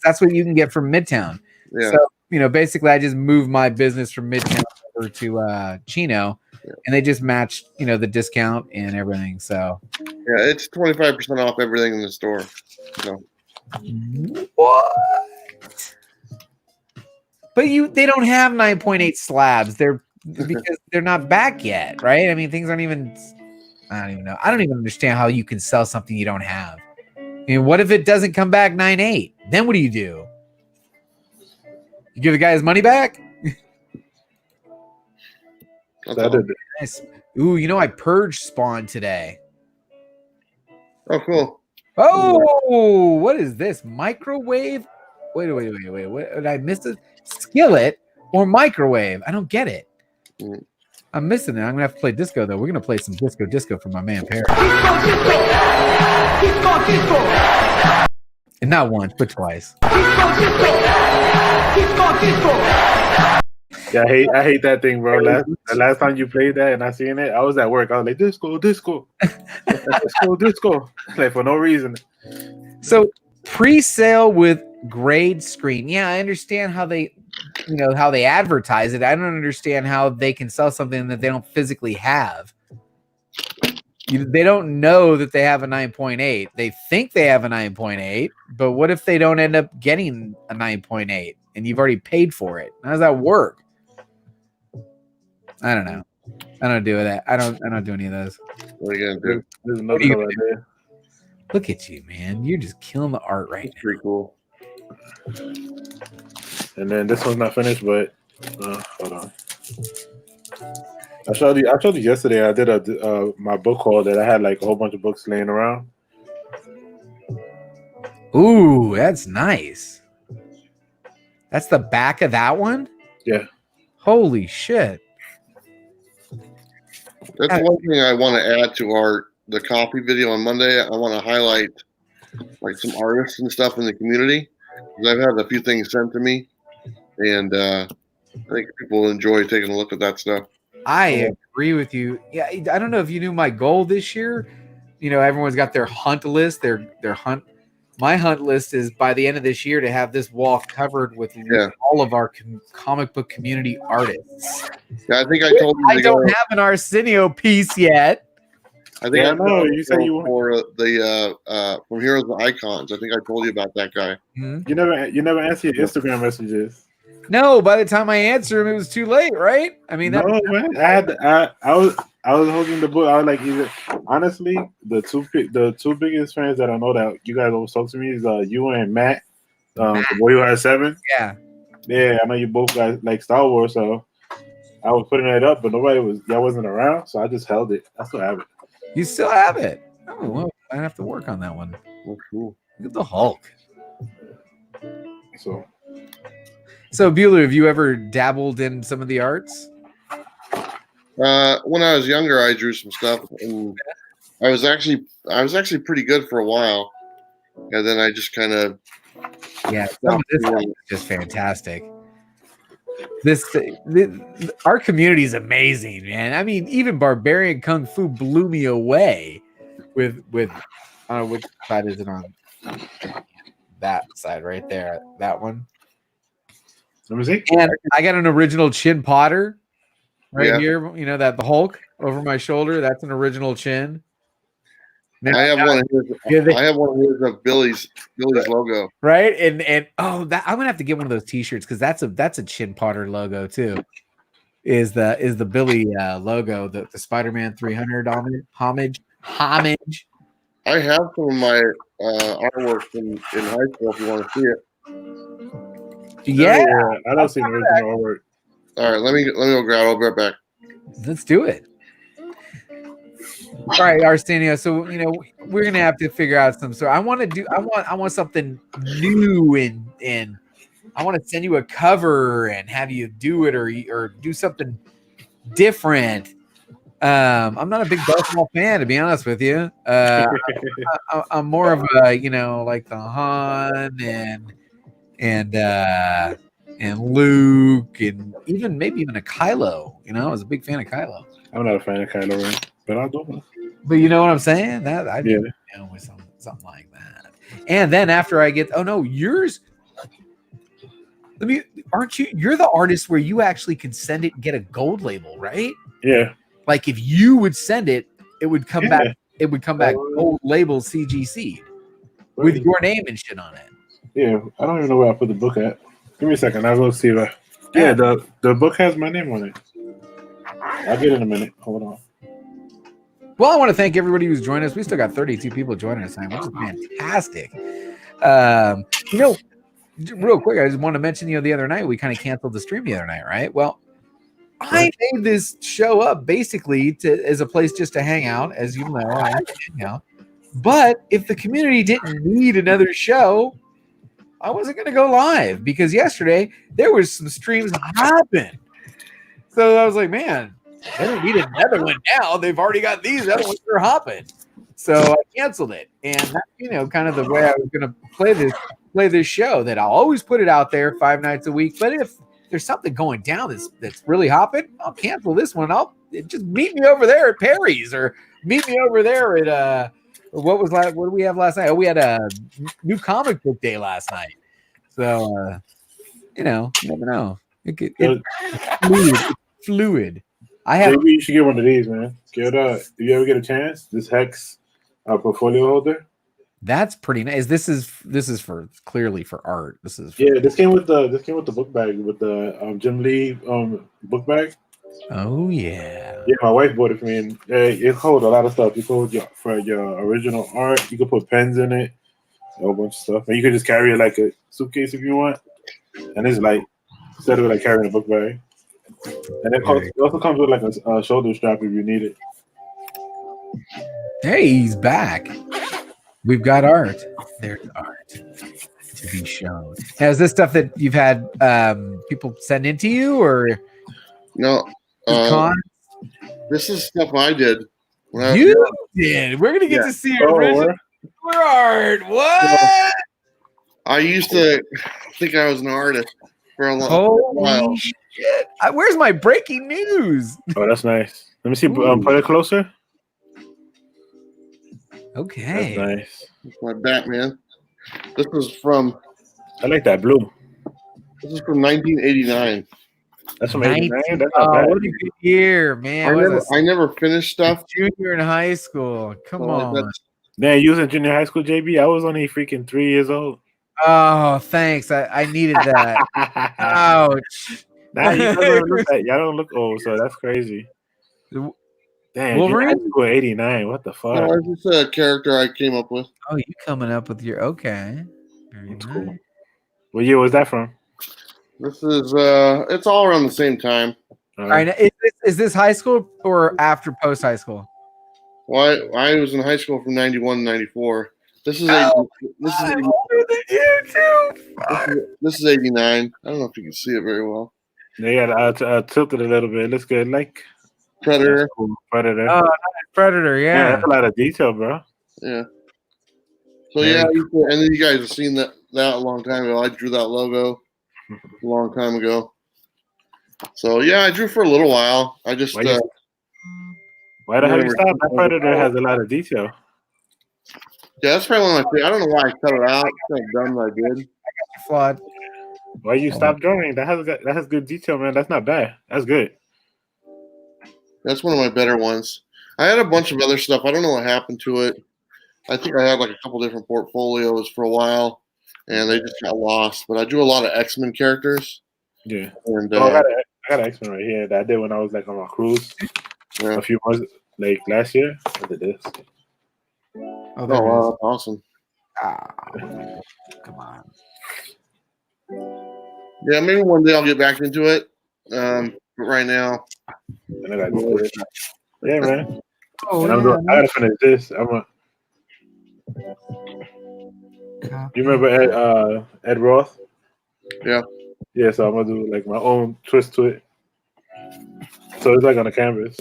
That's what you can get from Midtown. Yeah. So basically, I just moved my business from Midtown over to Chino, and they just matched the discount and everything. So yeah, it's 25% off everything in the store. So. What? But they don't have 9.8 slabs. Because they're not back yet, right? I mean, things aren't even. I don't even know. I don't even understand how you can sell something you don't have. I mean, what if it doesn't come back 9.8? Then what do? You give the guy his money back? Nice. Ooh, I purged Spawn today. Oh, cool. Oh, what is this? Microwave? Wait. What did I miss? It? Skillet or microwave? I don't get it. I'm missing it. I'm gonna have to play disco though. We're gonna play some disco for my man Perry. And not once, but twice. Yeah, I hate that thing, bro. The last time you played that and I seen it, I was at work. I was like, disco. Like for no reason. So pre-sale with grade screen. Yeah, I understand how they how they advertise it. I don't understand how they can sell something that they don't physically have. They don't know that they have a 9.8. They think they have a 9.8, but what if they don't end up getting a 9.8 and you've already paid for it? How does that work? I don't know. I don't do that. I don't do any of those. What are you gonna do? There's another color right there. Look at you, man. You're just killing the art right now. Pretty cool. And then this one's not finished, but hold on. I showed you yesterday. I did my book haul that I had like a whole bunch of books laying around. Ooh, that's nice. That's the back of that one? Yeah. Holy shit. That's one thing I want to add to the coffee video on Monday. I want to highlight like some artists and stuff in the community. I've had a few things sent to me, and I think people will enjoy taking a look at that stuff. I agree with you. Yeah, I don't know if you knew my goal this year. Everyone's got their hunt list. Their hunt. My hunt list is by the end of this year to have this wall covered with all of our comic book community artists. Yeah, I think I told you. I don't have an Arsenio piece yet. I think I know. You said you for the from Heroes to Icons. I think I told you about that guy. Mm-hmm. You never answer your Instagram messages. No, by the time I answered him, it was too late, right? I mean, man. I was holding the book. I was like, honestly, the two biggest fans that I know that you guys always talk to me is you and Matt, the boy who has 7. Yeah. I know you both guys like Star Wars, so I was putting it up, but y'all wasn't around, so I just held it. I still have it. You still have it? Oh, well, I have to work on that one. Oh, cool. Look at the Hulk. So Bueller, have you ever dabbled in some of the arts? When I was younger, I drew some stuff, and I was actually pretty good for a while, and then I just kind of some of this is just fantastic. Our community is amazing, man. I mean, even Barbarian Kung Fu blew me away with I don't know which side is it on. That side right there, that one. Let me see. And I got an original Chin Potter right here. That the Hulk over my shoulder. That's an original chin. Now, I have one of his of Billy's logo. Right, and I'm gonna have to get one of those T-shirts because that's a Chin Potter logo too. Is the Billy logo the Spider-Man 300 homage? I have some of my artwork in high school. If you want to see it. Yeah, I don't see the original artwork. All right, let me go grab it. I'll be right back. Let's do it. All right, Arsenio. So we're gonna have to figure out some sort. I want something new and I want to send you a cover and have you do it or do something different. I'm not a big basketball fan, to be honest with you. I'm more of a, like the Han and Luke and maybe even a Kylo. I was a big fan of Kylo. I'm not a fan of Kylo Ren, but I'll do it. But you know what I'm saying? That I do with something like that. And then after I get, yours. Aren't you? You're the artist where you actually can send it and get a gold label, right? Yeah. Like if you would send it, it would come back. It would come back gold label CGC with your name and shit on it. Yeah, I don't even know where I put the book at. Give me a second. I'll go see if I. Yeah, the book has my name on it. I'll get it in a minute. Hold on. Well, I want to thank everybody who's joined us. We still got 32 people joining us tonight, which is fantastic. Real quick, I just want to mention, the other night we kind of canceled the stream the other night, right? Well, I made this show up basically as a place just to hang out, as you know, I like to hang out. But if the community didn't need another show, I wasn't going to go live because yesterday there was some streams happen. So I was like, man, they don't need another one now. They've already got these other ones that are hopping. So I canceled it. And that's, kind of the way I was going to play this show, that I'll always put it out there 5 nights a week. But if there's something going down that's really hopping, I'll cancel this one. Just meet me over there at Perry's or meet me over there at what did we have last night? Oh, we had a new comic book day last night. So you never know. It's fluid. Maybe you should get one of these, man. If you ever get a chance, this Hex portfolio holder. That's pretty nice. This is clearly for art. This came with the book bag with the Jim Lee book bag. Oh yeah. Yeah, my wife bought it for me, and it holds a lot of stuff. You can hold for your original art. You can put pens in it, a whole bunch of stuff, and you can just carry it like a suitcase if you want. And it's like instead of like carrying a book bag, and it also comes with like a shoulder strap if you need it. Hey, he's back. We've got art. There's art to be shown. Now, is this stuff that you've had people send in to you, or no? This is stuff I did. You did. We're gonna get to see your original art. What? I used to think I was an artist for a long while. Shit. Where's my breaking news? Oh, that's nice. Let me see. Put it closer. Okay. That's nice. That's my Batman. This was from. I like that blue. This is from 1989. That's from 89. That's not bad. What a good year, man. I never finished stuff. Junior in high school. Come on. Man, you was in junior high school, JB. I was only freaking 3 years old. Oh, thanks. I needed that. Ouch. Nah, y'all don't look old, so that's crazy. Damn, Wolverine? You're 89. What the fuck? No, it's just a character I came up with. Oh, you coming up with your okay. Very That's nice. cool. What year was that from? This is it's all around the same time. All right, is this high school or after post high school? Well, I was in high school from 91 to 94. This is older than you too. This is 89. I don't know if you can see it very well. Yeah, I tilted a little bit. It looks good. Like Predator. Cool. Predator. Oh, Predator, yeah. That's a lot of detail, bro. Yeah. So yeah, and then you guys have seen that a long time ago. I drew that logo a long time ago. So yeah, I drew for a little while. I just why the hell you stop? That Predator has a lot of detail. Yeah, that's probably one of my favorites. I don't know why I cut it out. It's kind of dumb that I did. Flawed. Why you stop drawing? That has good detail, man. That's not bad. That's good. That's one of my better ones. I had a bunch of other stuff. I don't know what happened to it. I think I had like a couple different portfolios for a while, and they just got lost. But I drew a lot of X-Men characters. Yeah. And I got an X-Men right here that I did when I was like on my cruise a few months, like last year. I did this. Oh wow, that's awesome. Come on. Yeah, maybe one day I'll get back into it. But right now, yeah, man. Oh, I gotta finish this. You remember Ed Roth? Yeah, so I'm gonna do like my own twist to it. So it's like on a canvas.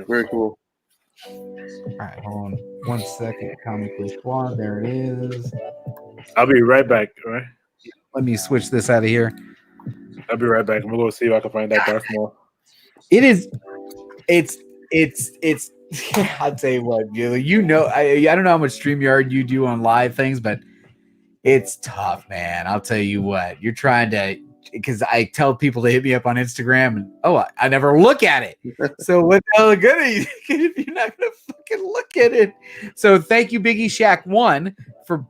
Very cool. All right, hold on 1 second. Comically Flawed. There it is. I'll be right back. All right. Let me switch this out of here. I'll be right back. I'm gonna go see if I can find that Darth Maul. It is. It's. I'll tell you what, you know, I don't know how much StreamYard you do on live things, but it's tough, man. I'll tell you what. You're trying to, because I tell people to hit me up on Instagram, and I never look at it. So what the hell good are you if you're not gonna fucking look at it? So thank you, Biggieshaq 1, for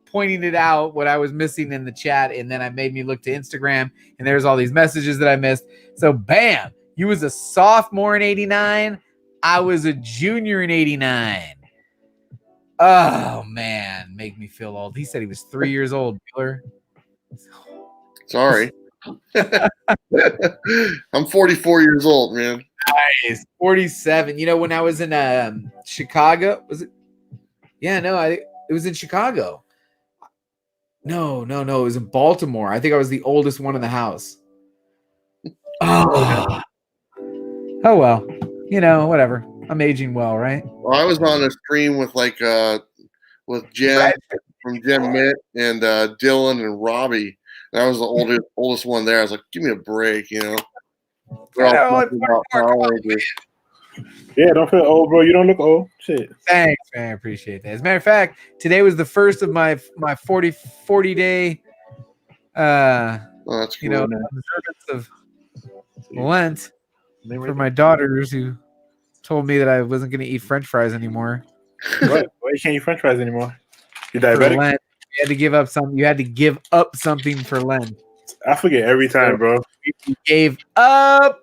pointing it out what I was missing in the chat, and then I made me look to Instagram, and there's all these messages that I missed. So bam, you was a sophomore in '89. I was a junior in '89. Oh man, make me feel old. He said he was 3 years old, Bueller. Sorry. I'm 44 years old, man. Nice. 47. You know, when I was in Chicago, was it? Yeah, no, it was in Chicago. No, it was in Baltimore. I think I was the oldest one in the house. Oh well. You know, whatever. I'm aging well, right? Well, I was on a stream with with Jen from Jen Mitt and Dylan and Robbie. And I was the oldest one there. I was like, give me a break, you know. They're all talking about Power Rangers. Yeah, don't feel old, bro. You don't look old. Shit. Thanks, man. I appreciate that. As a matter of fact, today was the first of my 40 day that's cool, you know, observance of Lent for my daughters who told me that I wasn't going to eat French fries anymore. What? Why you can't eat French fries anymore? You diabetic? Lent. You had to give up something. You had to give up something for Lent. I forget every time, bro. You gave up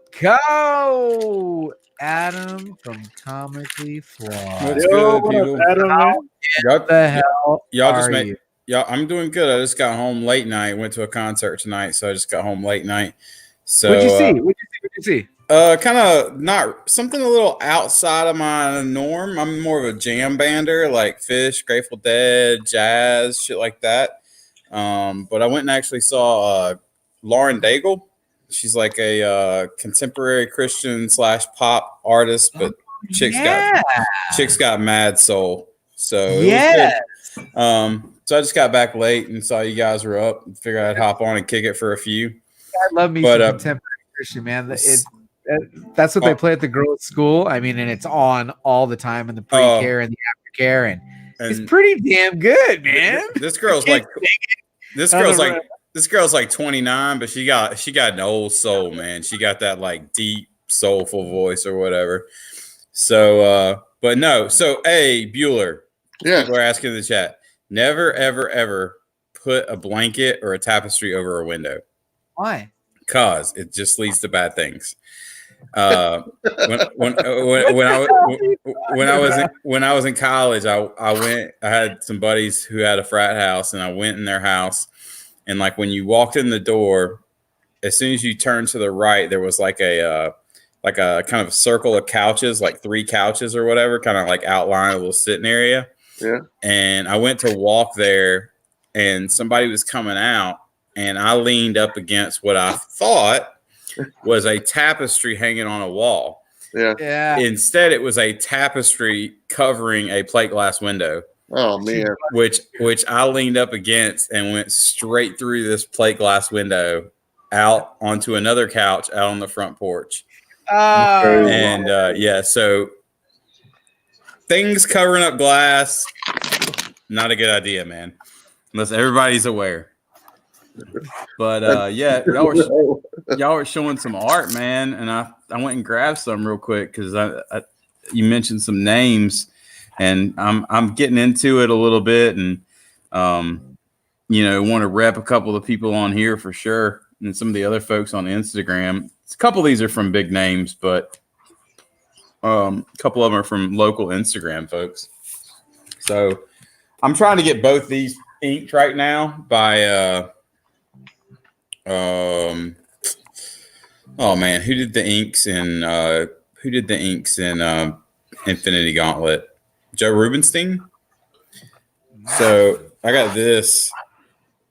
Adam from Comically Flawed. What's good, people? Adam, man? What the hell? Y'all just made. Yeah, I'm doing good. I just got home late night. Went to a concert tonight, so I just got home late night. So what'd you see? Kind of not something a little outside of my norm. I'm more of a jam bander, like Fish, Grateful Dead, jazz, shit like that. But I went and actually saw Lauren Daigle. She's like a contemporary Christian / pop artist, but chick's got mad soul. So it was good. So I just got back late and saw you guys were up and figured I'd hop on and kick it for a few. I love me some contemporary Christian, man. That's what they play at the girls' school. I mean, and it's on all the time in the pre-care and the aftercare, and it's pretty damn good, man. This girl's like 29, but she got an old soul, man. She got that like deep, soulful voice or whatever. So, but no. So, Bueller. Yeah, people are asking in the chat. Never, ever, ever put a blanket or a tapestry over a window. Why? Because it just leads to bad things. When I was in college, I had some buddies who had a frat house, and I went in their house, and like when you walked in the door, as soon as you turned to the right, there was like a kind of circle of couches, like 3 couches or whatever, kind of like outline a little sitting area. Yeah. And I went to walk there, and somebody was coming out, and I leaned up against what I thought was a tapestry hanging on a wall. Yeah. Instead, it was a tapestry covering a plate glass window. Oh man. Which I leaned up against and went straight through this plate glass window out onto another couch out on the front porch. And so things covering up glass, not a good idea, man. Unless everybody's aware. But y'all were showing some art, man, and I went and grabbed some real quick because you mentioned some names, and I'm getting into it a little bit, and want to rep a couple of the people on here for sure, and some of the other folks on Instagram. A couple of these are from big names, but a couple of them are from local Instagram folks. So I'm trying to get both these inked right now by who did the inks in Infinity Gauntlet? Joe Rubenstein. So I got this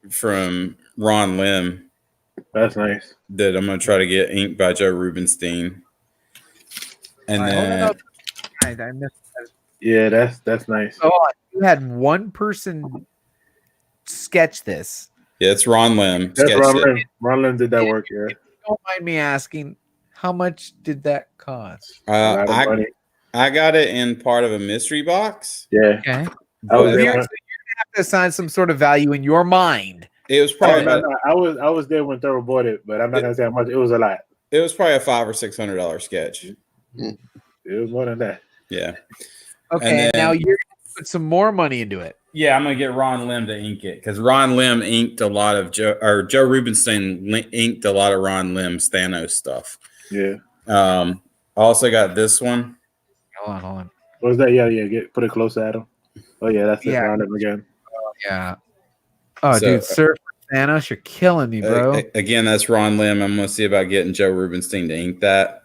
from Ron Lim, That's nice. that I'm gonna try to get inked by Joe Rubenstein. And then I missed that. Yeah, that's nice. Oh, you had one person sketch this. yeah, it's Ron Lim. That's sketched Ron it. Lim. Ron Lim did that work. Yeah, Don't mind me asking, how much did that cost? a lot of money. I got it in part of a mystery box. Yeah, Okay. I was But there. You're gonna have to assign some sort of value in your mind. it was probably I was there when Thorough bought it, but I'm not gonna say how much. It was a lot. it was probably a $500 or $600 sketch. It was more than that. Yeah. Okay, And then- now you're gonna put some more money into it. Yeah, I'm gonna get Ron Lim to ink it because Ron Lim inked a lot of Joe Rubenstein inked a lot of Ron Lim's Thanos stuff. Yeah. I also got this one. Hold on. What was that? Yeah. Put it close at him. Oh yeah, that's it. Yeah. Ron Lim again. Yeah. Oh, So- dude, Sir Thanos, you're killing me, bro. Again, that's Ron Lim. I'm gonna see about getting Joe Rubenstein to ink that.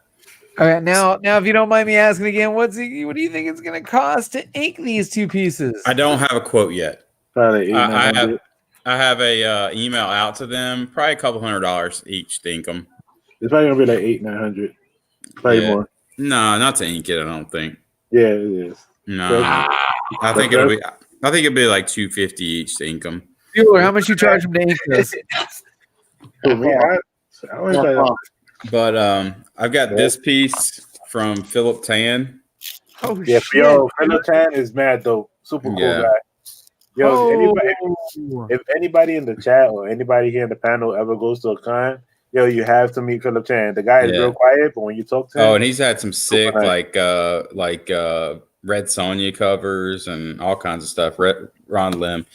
All right, now, if you don't mind me asking again, what do you think it's going to cost to ink these two pieces? I don't have a quote yet. Probably 8, I have a email out to them, probably a couple $100 each to ink them. It's probably gonna be like 800-900. Probably Yeah. more. No, not to ink it. I don't think. Yeah, it is. No, I think it'll be like $250 each to ink them. Bueller, how much you charge him to ink this? For me, I always like, But I've got this piece from Philip Tan. Oh, yeah, shit. yo, Philip Tan is mad though. Super cool Yeah. guy. Yo, Oh. if anybody in the chat or anybody here in the panel ever goes to a con, yo, you have to meet Philip Tan. The guy is Yeah. real quiet, but when you talk to him, Oh, and he's had some sick nice. like Red Sonja covers and all kinds of stuff. Ron Lim,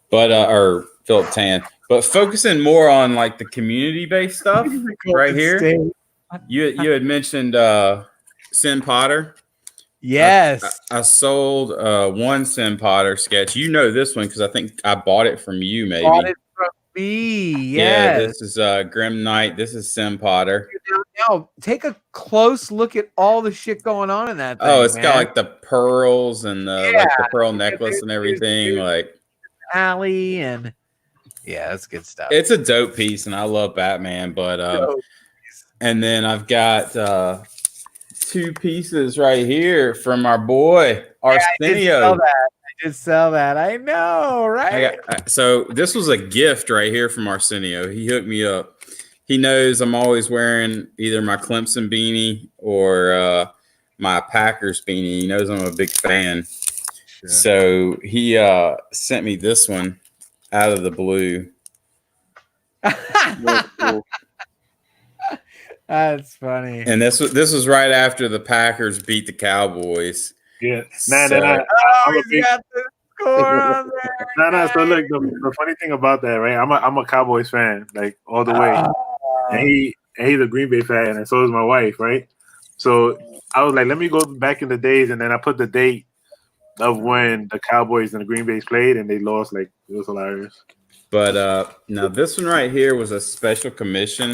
but or Philip Tan, but focusing more on like the community based stuff right here. You had mentioned Sin Potter. Yes. I sold one Sin Potter sketch. You know this one because I think I bought it from you. Maybe Bought it from me. Yeah, Yes. this is Grim Knight. This is Sin Potter. Now, take a close look at all the shit going on in that thing. Oh, it's man. got like the pearls and like the pearl necklace and everything. Like Alley and yeah, that's good stuff. it's a dope piece, and I love Batman. But and then I've got two pieces right here from our boy Arsenio. I did sell that. I know, right? So this was a gift right here from Arsenio. He hooked me up. He knows I'm always wearing either my Clemson beanie or my Packers beanie. He knows I'm a big fan. Sure. So he sent me this one out of the blue. That's funny. And this was right after the Packers beat the Cowboys. Yeah. He's got the score on there. So look, the funny thing about that, right? I'm a Cowboys fan, like all the way. And he's a Green Bay fan, and so is my wife, right? So I was like, let me go back in the days, and then I put the date of when the Cowboys and the Green Bays played, and they lost. Like, it was hilarious. But now this one right here was a special commission.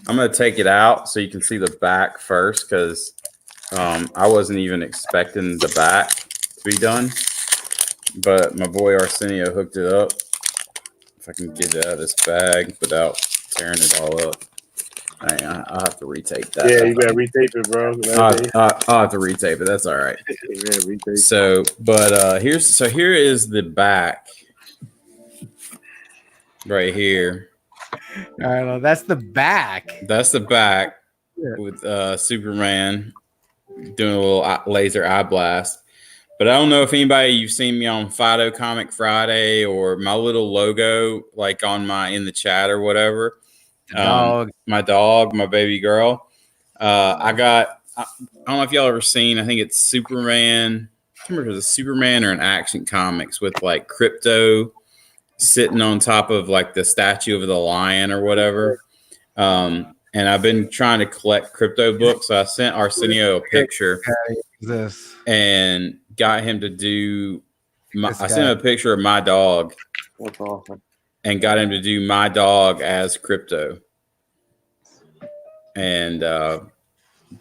I'm gonna take it out so you can see the back first, because I wasn't even expecting the back to be done. But my boy Arsenio hooked it up. If I can get it out of this bag without tearing it all up. I'll have to retape that. Yeah, you gotta retape it, bro. I'll have to retape it. That's all right. Yeah, retape. So, but here is the back right here. All right, well, that's the back. That's the back with Superman doing a little laser eye blast. But I don't know if anybody, you've seen me on Fido Comic Friday or my little logo, like on in the chat or whatever. My dog, my baby girl. I don't know if y'all ever seen, I think it's Superman. I can't remember if it was a Superman or an Action Comics with like Crypto sitting on top of like the statue of the lion or whatever. And I've been trying to collect Crypto books. So I sent Arsenio a picture and got him to do I sent him a picture of my dog. That's awesome. And got him to do my dog as Crypto. And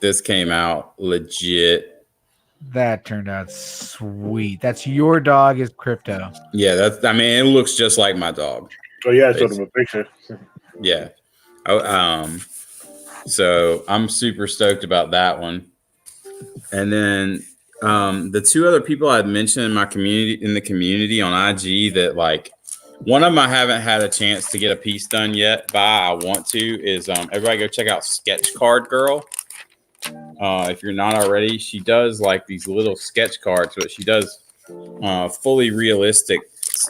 this came out legit. That turned out sweet. That's your dog is Crypto. Yeah, it looks just like my dog. Oh yeah, I showed him a picture. Yeah. So I'm super stoked about that one. And then the two other people I'd mentioned in the community on IG that like one of them I haven't had a chance to get a piece done yet, but I want to is everybody go check out Sketch Card Girl. If you're not already, she does like these little sketch cards, but she does fully realistic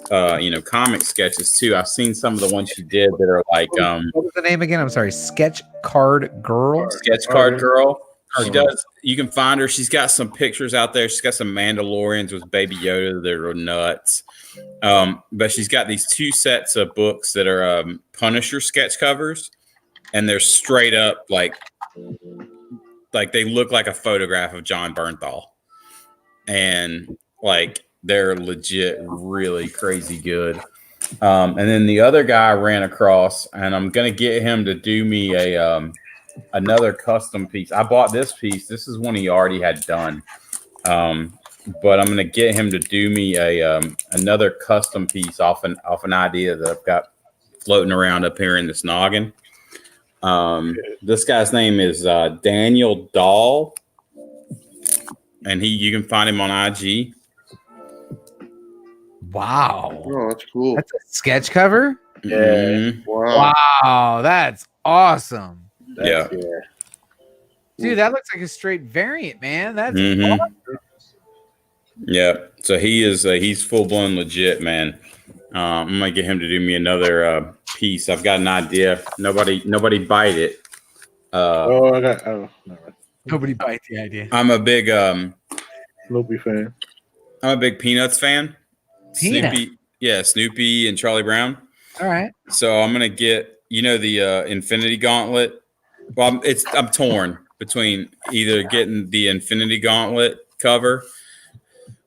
comic sketches too. I've seen some of the ones she did that are like what was the name again? I'm sorry, Sketch Card Girl. Sketch Card Girl. She does. You can find her. She's got some pictures out there. She's got some Mandalorians with Baby Yoda. They're nuts. But she's got these two sets of books that are Punisher sketch covers, and they're straight up like they look like a photograph of John Bernthal, and like they're legit, really crazy good. And then the other guy I ran across, and I'm gonna get him to do me a another custom piece. I bought this piece. This is one he already had done. But I'm gonna get him to do me a another custom piece off an idea that I've got floating around up here in this noggin. This guy's name is Daniel Dahl, and you can find him on IG. Wow. Oh, that's cool. That's a sketch cover? Yeah. Mm-hmm. Wow, that's awesome. Yeah. Dude, that looks like a straight variant, man. That's Mhm. awesome. Yeah. So he's full blown legit, man. I'm gonna get him to do me another piece. I've got an idea. Nobody bite it. No. Nobody bites the idea. I'm a big Snoopy fan. I'm a big Peanuts fan. Peanuts? Snoopy, yeah, Snoopy and Charlie Brown. All right. So I'm gonna get the Infinity Gauntlet. Well, I'm torn between either getting the Infinity Gauntlet cover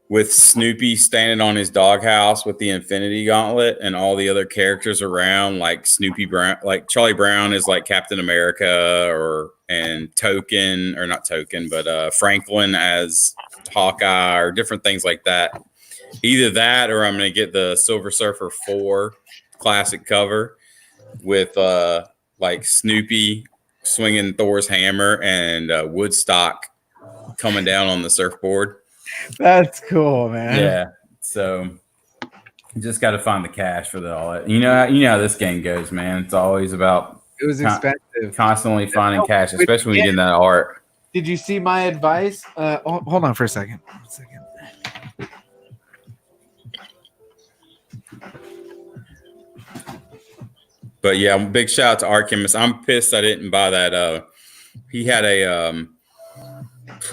with Snoopy standing on his doghouse with the Infinity Gauntlet and all the other characters around, like Snoopy Brown, like Charlie Brown is like Captain America, and Token, or not Token, but Franklin as Hawkeye, or different things like that. Either that, or I'm gonna get the Silver Surfer 4 classic cover with like Snoopy swinging Thor's hammer and Woodstock coming down on the surfboard. That's cool, man. Yeah. So you just got to find the cash for all that. You know how this game goes, man. It's always about expensive. Constantly finding cash, especially when you get in that art. Did you see my advice? Hold on for a second. But yeah, big shout out to Archimus. I'm pissed I didn't buy that. He had a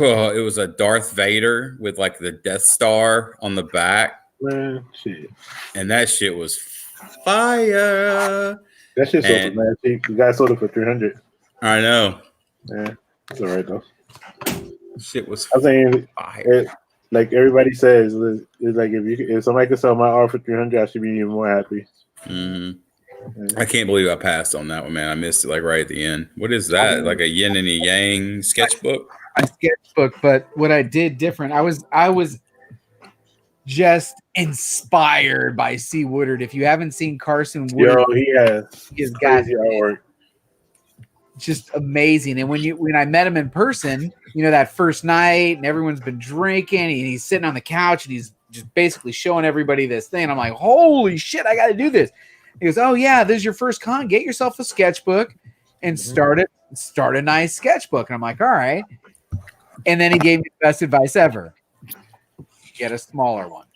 it was a Darth Vader with like the Death Star on the back. Man, shit. And that shit was fire. That shit sold for mad cheap. The guy sold it for $300. I know. Yeah, it's all right though. Shit was I'm saying fire. Like everybody says, it's like if somebody could sell my art for $300, I should be even more happy. Mm-hmm. I can't believe I passed on that one, man. I missed it like right at the end. What is that? Like a yin and a yang sketchbook? A sketchbook, but what I did different, I was just inspired by C. Woodard. If you haven't seen Carson Woodard, he's got artwork. Just amazing. And when I met him in person, that first night, and everyone's been drinking, and he's sitting on the couch, and he's just basically showing everybody this thing. And I'm like, holy shit, I got to do this. He goes, oh yeah, this is your first con. Get yourself a sketchbook and start a nice sketchbook. And I'm like, all right. And then he gave me the best advice ever: get a smaller one.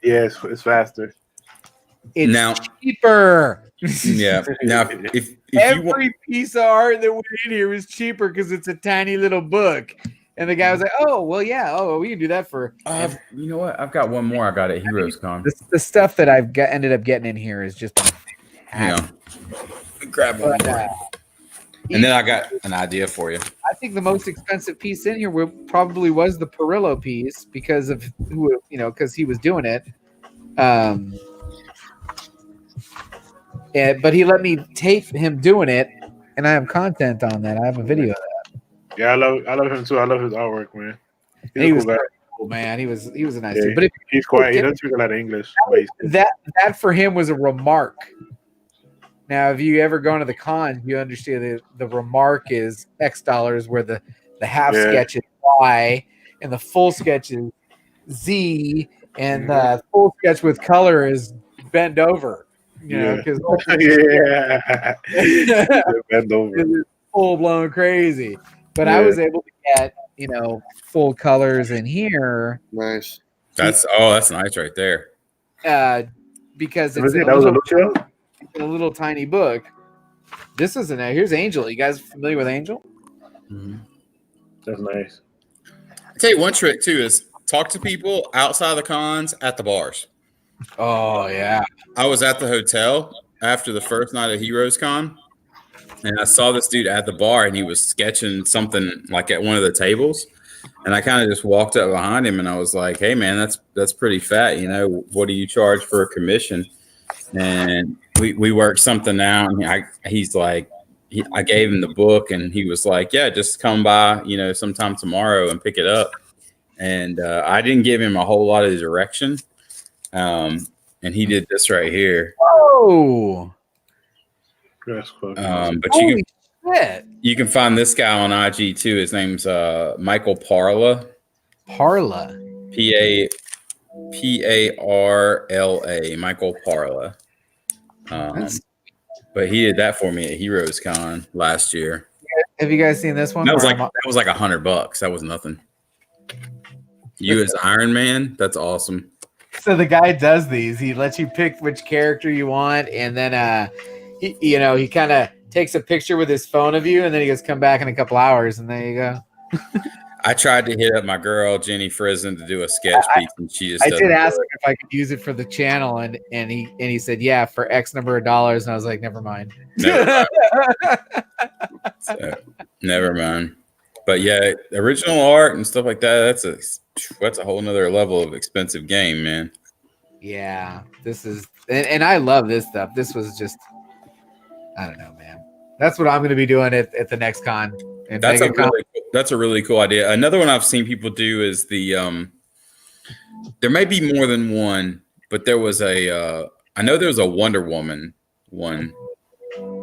Yeah, it's faster. It's cheaper. Yeah. Now, if every piece of art that went in here was cheaper because it's a tiny little book. And the guy was like, "Oh, well, yeah. Oh, we can do that for." You know what? I've got one more. I got at Heroes Con. The stuff that I've ended up getting in here is just. Grab one more. And then I got an idea for you. I think the most expensive piece in here probably was the Perillo piece because of because he was doing it. But he let me tape him doing it, and I have content on that. I have a video of that. Yeah, I love him too. I love his artwork, man. He was cool, man. He was a nice dude. But he's quiet. He doesn't speak a lot of English. That for him was a remark. Now, if you ever go to the con, you understand that the remark is X dollars, where the half sketch is Y and the full sketch is Z, and the full sketch with color is bend over. You know, because bend over. Full blown crazy. But I was able to get, you know, full colors in here. Nice. That's nice right there. Because Was it's that was a little a little tiny book. This isn't it. Here's Angel. You guys familiar with Angel? Mm-hmm. That's nice. I tell you one trick too is talk to people outside of the cons at the bars. Oh yeah. I was at the hotel after the first night of Heroes Con, and I saw this dude at the bar, and he was sketching something like at one of the tables. And I kind of just walked up behind him, and I was like, "Hey, man, that's pretty fat. You know, what do you charge for a commission?" And we worked something out, and he's like, I gave him the book, and he was like, "Yeah, just come by, you know, sometime tomorrow and pick it up." And I didn't give him a whole lot of direction, and he did this right here. Whoa! But you can find this guy on IG too. His name's Michael Parla. Parla. Parla. Michael Parla. But he did that for me at Heroes Con last year. Have you guys seen this one? That was like $100. That was nothing. You as Iron Man, that's awesome. So the guy does these. He lets you pick which character you want, and then he kind of takes a picture with his phone of you, and then he goes, "Come back in a couple hours," and there you go. I tried to hit up my girl Jenny Frizen to do a sketch piece, and she just. I did ask him if I could use it for the channel, and he said, "Yeah, for X number of dollars," and I was like, "Never mind." Never mind. But yeah, original art and stuff like that. That's a whole nother level of expensive game, man. Yeah, this is, and I love this stuff. This was just, I don't know, man. That's what I'm going to be doing at the next con. That's a really cool idea. Another one I've seen people do is the there may be more than one, but there was I know there was a Wonder Woman one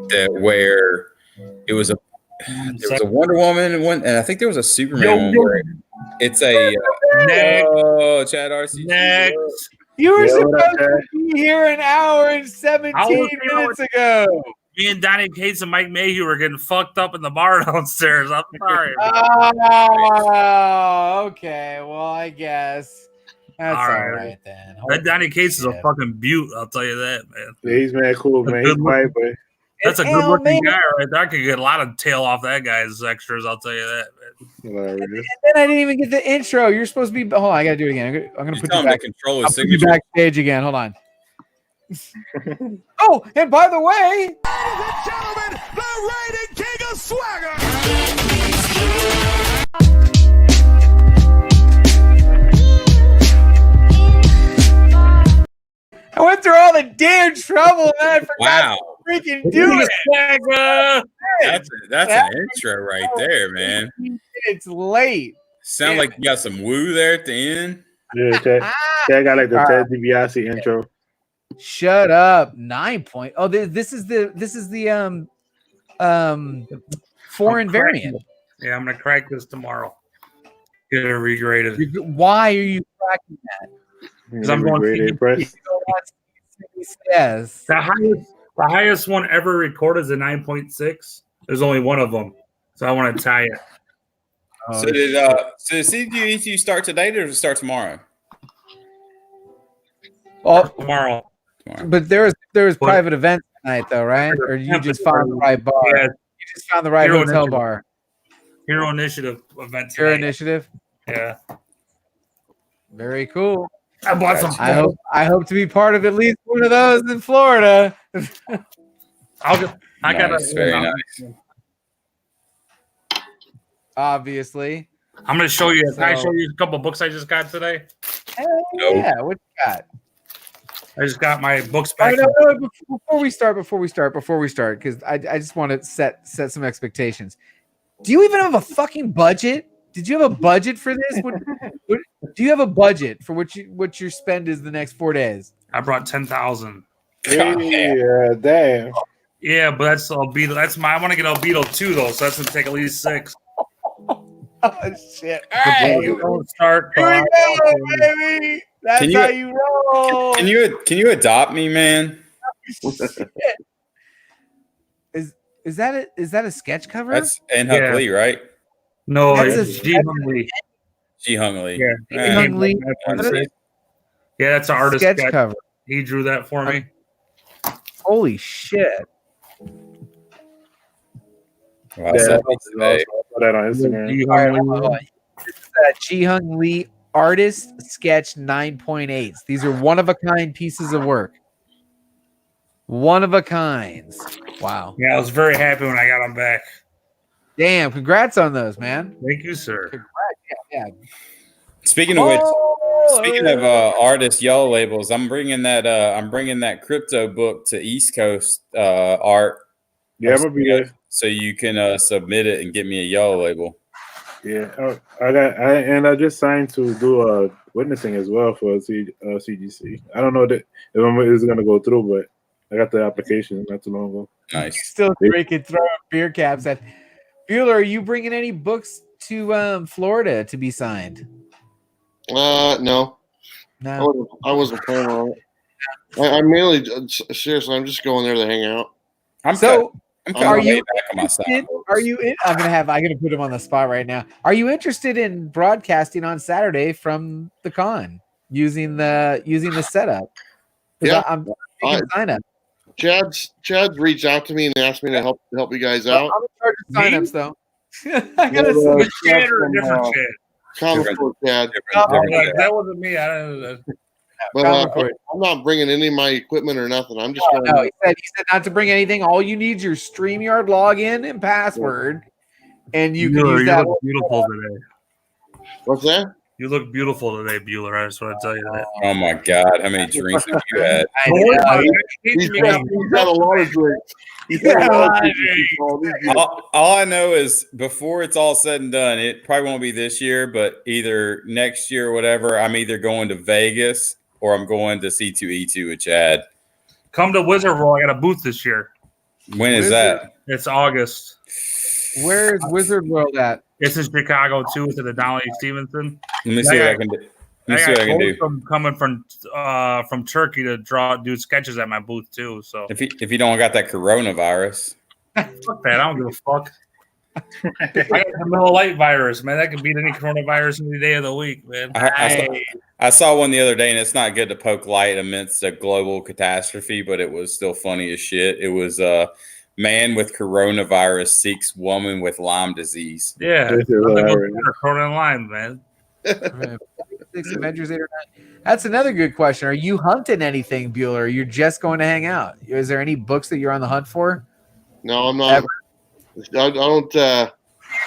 where it was a Wonder Woman one, and I think there was a Superman one where it's a Chad RC. Next. You were supposed to be here an hour and 17 minutes ago. Me and Donnie Cates and Mike Mayhew were getting fucked up in the bar downstairs. I'm sorry. Oh, okay. Well, I guess that's all right then. That Donnie Cates is a fucking beaut. I'll tell you that, man. Yeah, he's mad cool, man. He's quiet, but that's a good-looking guy right there. I could get a lot of tail off that guy's extras. I'll tell you that, man. And then I didn't even get the intro. You're supposed to be. Hold on, I gotta do it again. I'm gonna put you back. Control I'll put you backstage again. Hold on. Oh, and by the way, ladies and gentlemen, the reigning king of swagger. I went through all the damn trouble and I forgot to freaking do it. That's an intro right there, man. It's late. Sound like you got some woo there at the end. Yeah, Chad got like the Ted DiBiase intro. Shut up. 9 point. Oh, this is the foreign variant. Yeah, I'm gonna crack this tomorrow. Get it regraded. Why are you cracking that? Because I'm going press. Yes. The highest one ever recorded is a 9.6. There's only one of them, so I want to tie it. So did CDU start today or does it start tomorrow? Oh, tomorrow. But there was private events tonight, though, right? Or you just found the right bar? Yeah. You just found the right hotel bar. Hero Initiative event. Hero Initiative. Yeah. Very cool. I bought some. I hope to be part of at least one of those in Florida. I got very nice. Obviously. I'm going to show you. Can I show you a couple of books I just got today? Yeah, what you got? I just got my books back. Before we start, because I just want to set some expectations. Do you even have a fucking budget? Did you have a budget for this? Do you have a budget for what your spend is the next 4 days? I brought 10,000. Yeah, damn. Yeah, but that's Albedo. That's my. I want to get Albedo 2 though, so that's gonna take at least 6. Oh shit! All The right, boys don't start. here till we I- go, baby. That's Can you- how you roll. Can you adopt me, man? Is that a sketch cover? That's and Huck Yeah. Lee, right? No, That's it's a- Ji Hung Lee. Ji Hung Lee. Yeah, Ji Hung Lee. Yeah, that's an artist sketch sketch. cover. He drew that for me. Holy shit! Well, I saw that today. I saw that on Instagram. Ji All right, Hung hold Lee. on. This is Ji Hung Lee artist sketch 9.8s. These are one of a kind pieces of work. One of a kinds. Wow. Yeah, I was very happy when I got him back. Damn! Congrats on those, man. Thank you, sir. Yeah. Speaking of which, Oh, speaking of artist yellow labels, I'm bringing that crypto book to East Coast art. Yeah, I'm gonna be there. So you can submit it and get me a yellow label. Yeah, I just signed to do witnessing as well for CGC. I don't know that if it's gonna go through, but I got the application not too long ago. Nice. Still drinking, throwing beer caps at. Bueller, are you bringing any books to Florida to be signed? No. No. I wasn't planning on it. I mainly, seriously, I'm just going there to hang out. I'm So, are way you back on my side. interested- Are you? I'm gonna put him on the spot right now. Are you interested in broadcasting on Saturday from the con using the setup? 'Cause Yeah. I'm taking sign up. Chad's reached out to me and asked me to help you guys I'm out. in charge of signups though. I gotta Well, Good Chad or a different Chad? Comic book Chad. Like, that wasn't me. But Comic book. I'm not bringing any of my equipment or nothing. I'm just going. No, he said not to bring anything. All you need is your StreamYard login and password, and you can Bueller, use you that. look beautiful today. What's that? You look beautiful today, Bueller. I just want to tell you that. Oh my God, how many drinks have you had? I know. He's got a lot of drinks. He's got a lot of drinks. All I know is before it's all said and done, it probably won't be this year, but either next year or whatever, I'm either going to Vegas or I'm going to C2E2 with Chad. Come to Wizard World. I got a booth this year. When is that? It's August. Where is Wizard World at? It's in Chicago too. It's at the Donnelly Stevenson. Let me see what I can do. Let me see what I can do. From coming from Turkey to do sketches at my booth too. So If you don't got that coronavirus, fuck that. I don't give a fuck. I got the Miller Lite virus, man. That can beat any coronavirus any day of the week, man. I saw one the other day, and it's not good to poke light amidst a global catastrophe, but it was still funny as shit. It was man with coronavirus seeks woman with Lyme disease. Yeah, Corona and Lyme, man. 6 Avengers 8 or 9. That's another good question. Are you hunting anything, Bueller? Or you're just going to hang out? Is there any books that you're on the hunt for? No, I'm not. I don't.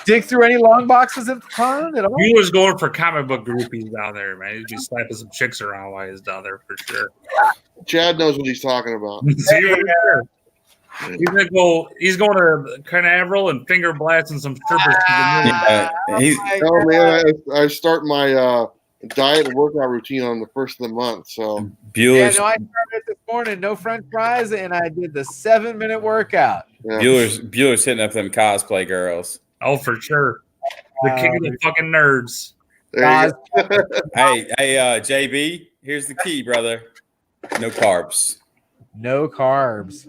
Dig through any long boxes at the con at all? He was going for comic book groupies down there, man. He'd be slapping some chicks around while he's down there for sure. Chad knows what he's talking about. See, right there. He's going to Canaveral and finger blasting some strippers. Oh man, I start my diet and workout routine on the first of the month. So Yeah, no, I started it this morning. No French fries, and I did the 7-minute workout. yeah. Bueller's hitting up them cosplay girls. Oh, for sure. The king of the fucking nerds. There you go. Hey, JB, here's the key, brother. No carbs. No carbs.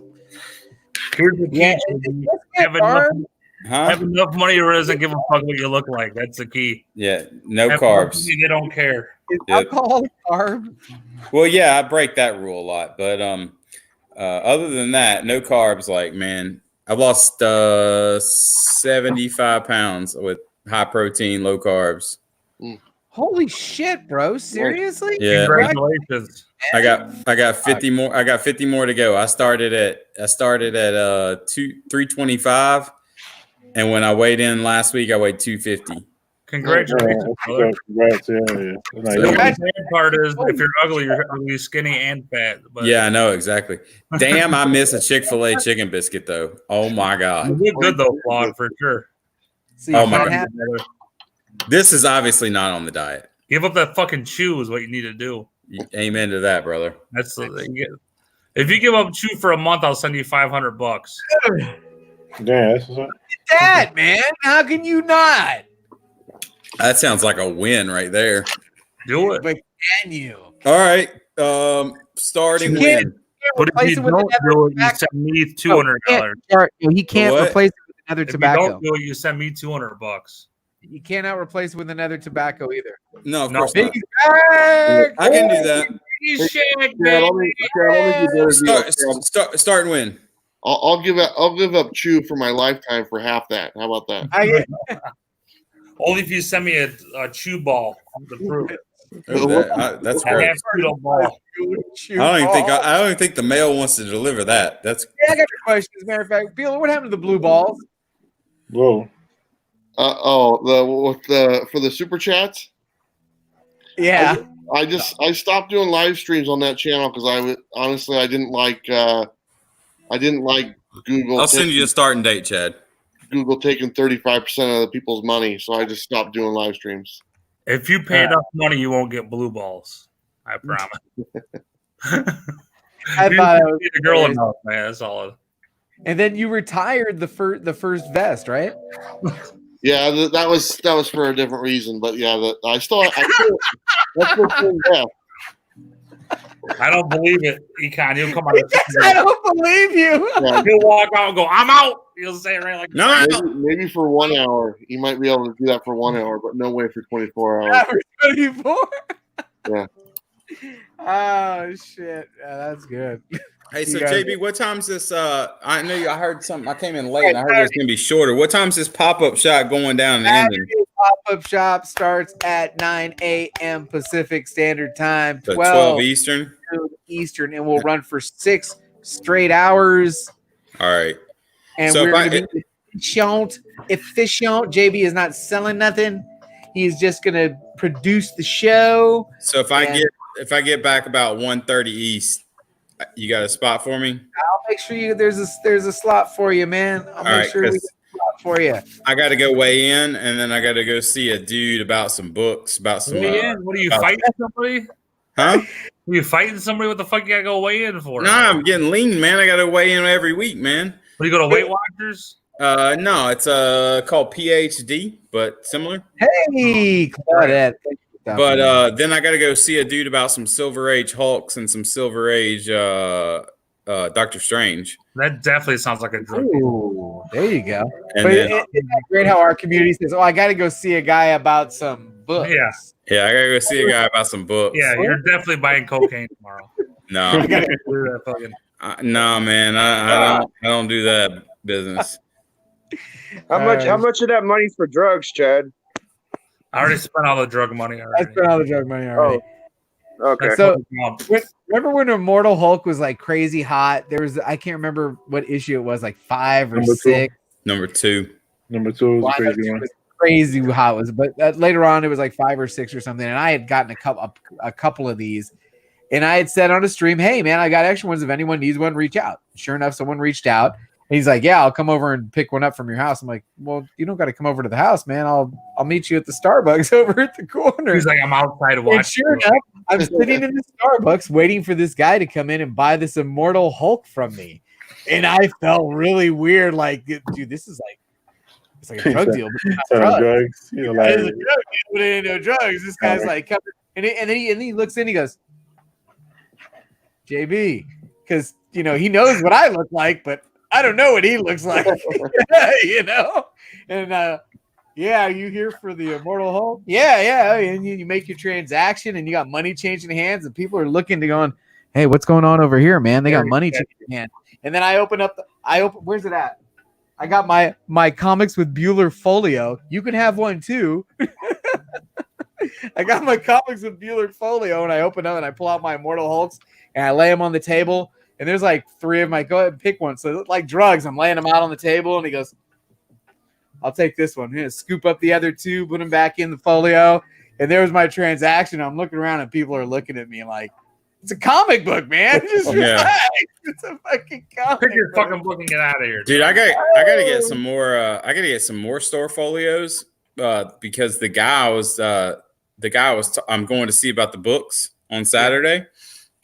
Here's the key. Yeah, have enough money or doesn't give a fuck what you look like. That's the key. Yeah, no Have carbs. money, they don't care. Is Yeah. alcohol a carb? Well, yeah, I break that rule a lot, but other than that, no carbs. Like, man, I lost 75 pounds with high protein, low carbs. Holy shit, bro! Seriously? Yeah, Congratulations. I got 50 more. I got 50 more to go. I started at 325, and when I weighed in last week, I weighed 250. Congratulations, brother. Congrats, yeah. The bad part is if you're ugly, skinny, and fat. But Yeah, I know exactly. Damn, I miss a Chick-fil-A chicken biscuit though. Oh my god. you look good though, Claude, for sure. So you Oh my can't God. have- This is obviously not on the diet. Give up that fucking chew is what you need to do. Amen to that, brother. That's If you give up Chew for a month, I'll send you $500. Yeah, that's what's up. That man, how can you not? That sounds like a win right there. Do it. But can you? All right. Starting You can't- win. But if you don't do it, you send me $200. He can't What? replace it with another If you tobacco. don't do it, you send me $200. You cannot replace it with another tobacco either. No, of No. course not. Biggie back! I can do that. Start and win. I'll give up Chew for my lifetime for half that. How about that? Only if you send me a Chew ball to prove it. That's I great. have Chew ball. I don't even think the mail wants to deliver that. That's Yeah, I got your question. As a matter of fact, Beeler, what happened to the blue balls? Whoa. For the super chats. Yeah. I stopped doing live streams on that channel because I didn't like Google. I'll send you a starting date, Chad. Google taking 35% of the people's money, so I just stopped doing live streams. If you pay enough money, you won't get blue balls. I promise. I thought it was a girl enough, man. That's all. And then you retired the first vest, right? Yeah, that was for a different reason, but yeah, I still that's yeah. I don't believe it, Econ. You'll come out. I don't believe you. Yeah. He'll walk out and go, "I'm out." He'll say it right like maybe for 1 hour. You might be able to do that for 1 hour, but no way for 24 hours. Not for 24. Yeah. Oh shit. Yeah, that's good. Hey, so You guys- JB, what time's this? I know I heard something. I came in late and I heard it was gonna be shorter. What time's this pop-up shop going down and ending? Pop-up shop starts at 9 a.m. Pacific Standard Time, So 12 Eastern. Eastern, and we'll run for 6 straight hours. All right. And So we're if going to be efficient. JB is not selling nothing. He's just going to produce the show. So if I get back about 1:30 East, you got a spot for me? I'll make sure there's a slot for you, man. I'll make sure we get a slot for you. I got to go weigh in, and then I got to go see a dude about some books, about some. What are you fighting somebody? Huh? Are you fighting somebody? What the fuck you gotta go weigh in for? No, I'm getting lean, man. I got to weigh in every week, man. What, you go to Weight Watchers? No, it's called PhD, but similar. Hey, Claudette. But then I got to go see a dude about some Silver Age Hulks and some Silver Age Doctor Strange. That definitely sounds like a drug. Ooh, there you go. And But then- isn't that great how our community says, "Oh, I got to go see a guy about some books." Yeah. Yeah, I got to go see a guy about some books. Yeah, you're definitely buying cocaine tomorrow. No, no, man, I don't do that business. How much of that money's for drugs, Chad? I already spent all the drug money I already. spent all the drug money already. Okay. So remember when Immortal Hulk was like crazy hot? There was I can't remember what issue it was, like 5 or 6. Number two was Well, a crazy one. Crazy how it was, but later on it was like 5 or 6 or something. And I had gotten a couple of these, and I had said on a stream, "Hey man, I got extra ones. If anyone needs one, reach out." Sure enough, someone reached out. And he's like, "Yeah, I'll come over and pick one up from your house." I'm like, "Well, you don't got to come over to the house, man. I'll meet you at the Starbucks over at the corner." He's like, "I'm outside And watching." sure enough, I'm sitting in the Starbucks waiting for this guy to come in and buy this Immortal Hulk from me. And I felt really weird. Like, dude, this is like, it's like a drug deal. But it's not drugs. You know, Yeah, like, it's a drug deal, but it ain't no drugs. This guy's like, coming, and then he looks in, he goes, "JB," because, you know, he knows what I look like, but I don't know what he looks like, you know? And, yeah, you here for the Immortal Hulk? Yeah. And you make your transaction and you got money changing hands and people are looking to going, "Hey, what's going on over here, man? They got money changing hands." And then I open, where's it at? I got my comics with Bueller folio. You can have one too. I got my comics with Bueller folio and I open up and I pull out my Immortal Hulks and I lay them on the table. And there's like 3 of my, go ahead and pick one. So like drugs, I'm laying them out on the table and he goes, "I'll take this one." I'm gonna scoop up the other 2, put them back in the folio. And there was my transaction. I'm looking around and people are looking at me like, it's a comic book, man. Just relax. It's a fucking comic Pick your book. fucking book and get out of here, dude. I gotta get some more. I gotta get some more store folios because the guy was I'm going to see about the books on Saturday.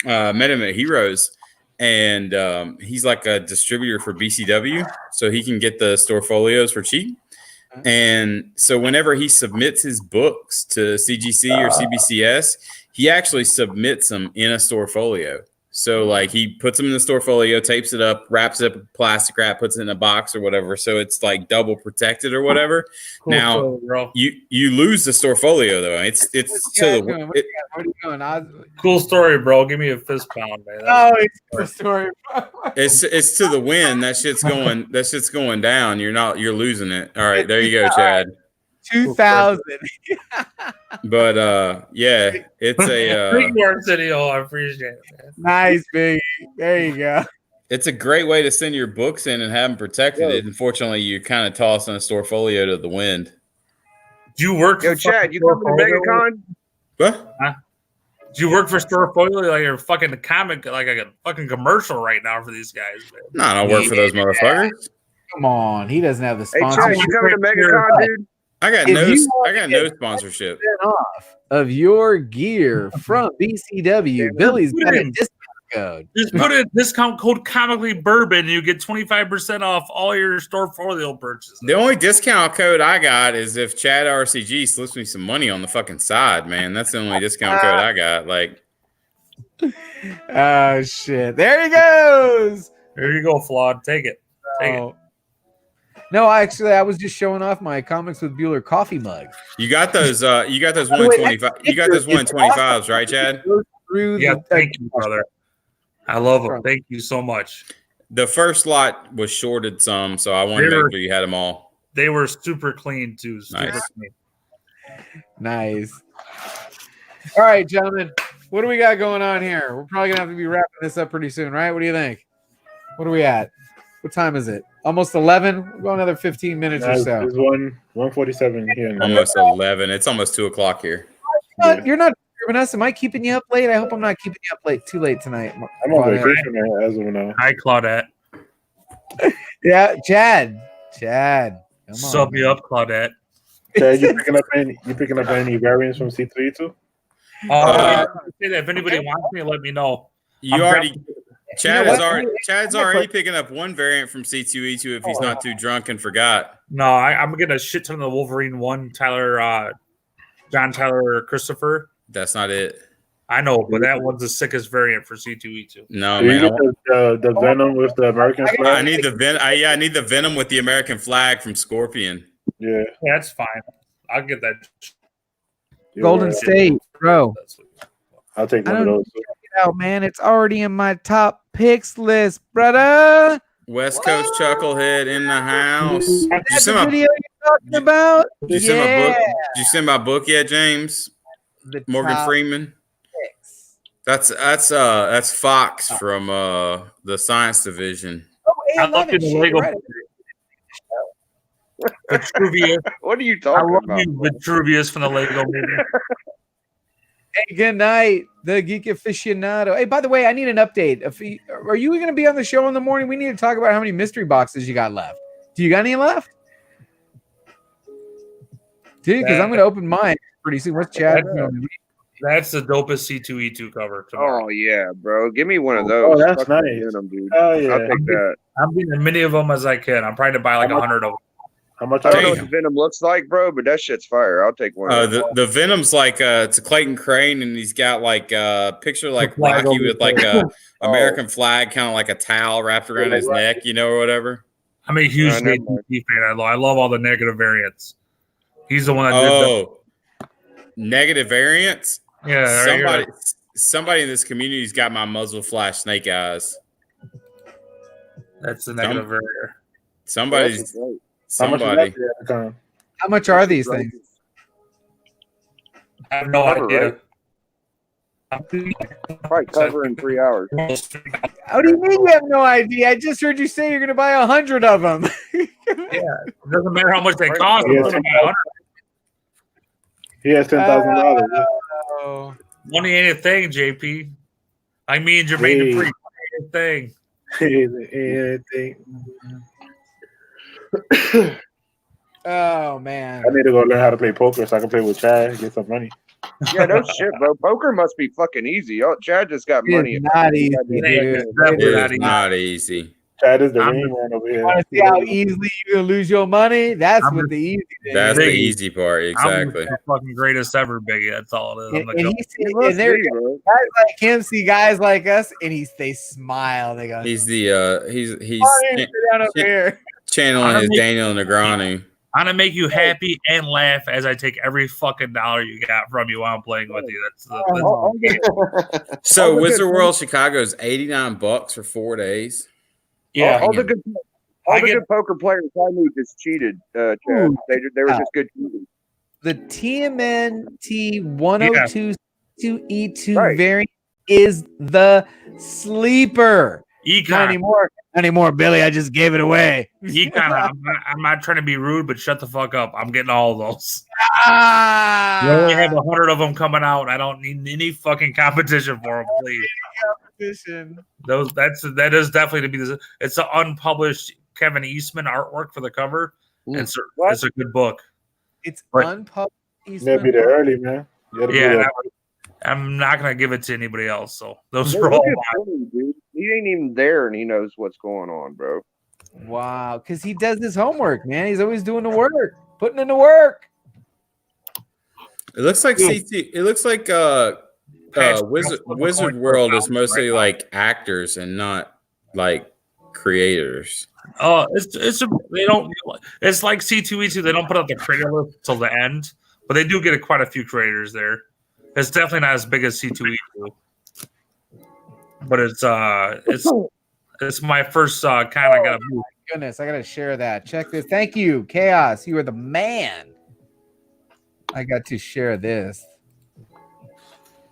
Met him at Heroes. and he's like a distributor for BCW, so he can get the store folios for cheap. And so whenever he submits his books to CGC or CBCS, he actually submits them in a store folio. So like he puts them in the store folio, tapes it up, wraps it up with plastic wrap, puts it in a box or whatever. So it's like double protected or whatever. Cool Now story, bro. you lose the store folio though. It's to the What are you doing? Cool story, bro. Give me a fist pound, man. Oh, it's the story. it's to the wind. That shit's going down. You're losing it. All right, there you go, Chad. 2000. But yeah, it's a Thank you, Arsenio. I appreciate it, man. Nice, big. There you go. it's a great way to send your books in and have them protected. Unfortunately, you kind of tossing a store folio to the wind. Do you work? Yo, Chad, you coming to MegaCon? What? Huh? Do you work for store folio? Like you're fucking comic, like a fucking commercial right now for these guys. Man. No, I don't work for those motherfuckers. Come on, he doesn't have the Hey, sponsor. Chad, you coming to MegaCon, dude? I got no sponsorship. Off of your gear from BCW. Billy's got a discount code. Just put in discount code comically bourbon and you get 25% off all your store folio purchases. The only discount code I got is if Chad RCG slips me some money on the fucking side, man. That's the only discount code I got. Like, Oh shit! There he goes. There you go, Flawed. Take it. Take it. No, actually, I was just showing off my Comics with Bueller coffee mug. you got those 125. You got those 125s, right, Chad? Yeah, thank you, brother. I love them. Thank you so much. The first lot was shorted some, so I wanted to make sure you had them all. They were super clean too. Super clean. Nice. All right, gentlemen, what do we got going on here? We're probably gonna have to be wrapping this up pretty soon, right? What do you think? What are we at? What time is it? Almost 11. We'll go another 15 minutes or so. It's 1:47 here. Almost 11. It's almost 2:00 here. You're not disturbing us. Am I keeping you up late? I hope I'm not keeping you up late. Too late tonight. I'm on vacation as of now. Hi, Claudette. Yeah, Chad. Come on, Sub me up, Claudette. Chad, you picking up any variants from C3 too? Say that if anybody wants me, let me know. Chad's already picking up one variant from C2E2 if he's not too drunk and forgot. No, I'm getting a shit ton of the Wolverine 1, John Tyler Christopher. That's not it. I know, but that one's the sickest variant for C2E2. No, man. The Venom with the American flag? I need the Venom with the American flag from Scorpion. Yeah. That's fine. I'll get that. Golden State, bro. I'll take one of those. Check it out, man. It's already in my top picks list, brother. West Coast Chucklehead in the house. That's the video you're talking about? Did you send my book? Did you send my book yet, James? Morgan Freeman. That's Fox from the Science Division. Oh, I love you, the Lego. Vitruvius. What are you talking about? I love you, Vitruvius from the Lego movie. Hey, good night, the geek aficionado. Hey, by the way, I need an update. Are you going to be on the show in the morning? We need to talk about how many mystery boxes you got left. Do you got any left? Dude, because I'm going to open mine pretty soon. What's Chad? That's the dopest C2E2 cover tomorrow. Oh yeah, bro. Give me one of those. Oh, that's Fucking nice. get 'em, dude. Oh yeah. I'll take that. I'm getting as many of them as I can. I'm trying to buy like 100 of them. How much? I don't know what the Venom looks like, bro, but that shit's fire. I'll take one. The Venom's like it's a Clayton Crane, and he's got like a picture like Rocky with like a American flag, kind of like a towel wrapped around his neck, or whatever. I'm a huge JTP fan. I love all the negative variants. He's the one that did negative variants. Yeah, somebody in this community's got my muzzle flash snake eyes. That's the negative variant. Somebody. How much are these things? I have no idea. Probably cover in 3 hours. How do you mean you have no idea? I just heard you say you're going to buy 100 of them. Yeah, it doesn't matter how much they cost. He has $10,000. Money ain't a thing, JP. I mean, Jermaine Dupri, ain't a thing. Oh man. I need to go learn how to play poker so I can play with Chad and get some money. Yeah, no shit, bro. Poker must be fucking easy. Oh, Chad just got money. It's not easy, dude. It is not easy. Chad is the ring man over here. Want to see how easily you can lose your money? That's what the easy thing That's is. the easy part, exactly. I'm the fucking greatest ever, Biggie. That's all it is. I'm And, the and goat. and there guys like him see guys like us, and they smile. They go, He's the he's sit down over here. channeling his Daniel Negreanu. I'm gonna make you happy and laugh as I take every fucking dollar you got from you while I'm playing with you. That's So Wizard World Chicago is $89 for 4 days. Yeah, all the good poker players I knew just cheated. Chad. They were just good cheaters. The TMNT 102E2 variant is the sleeper. Not anymore, Billy. I just gave it away. I'm not trying to be rude, but shut the fuck up. I'm getting all of those. Ah! We only have 100 of them coming out. I don't need any fucking competition for them, please. Competition. That is definitely to be this. It's an unpublished Kevin Eastman artwork for the cover. It's a good book. It's unpublished. You gotta be there early, man. Yeah, I'm not gonna give it to anybody else. So those are all mine. Dude. He ain't even there, and he knows what's going on, bro. Wow, because he does his homework, man. He's always doing the work, putting in the work. It looks like CT. It looks like Wizard World is mostly like actors and not like creators. Oh, it's like C2E2. They don't put up the creator list till the end, but they do get quite a few creators there. It's definitely not as big as C2E2, but it's my first kind of got. Oh, goodness, I gotta share that. Check this. Thank you, Chaos. You are the man. I got to share this.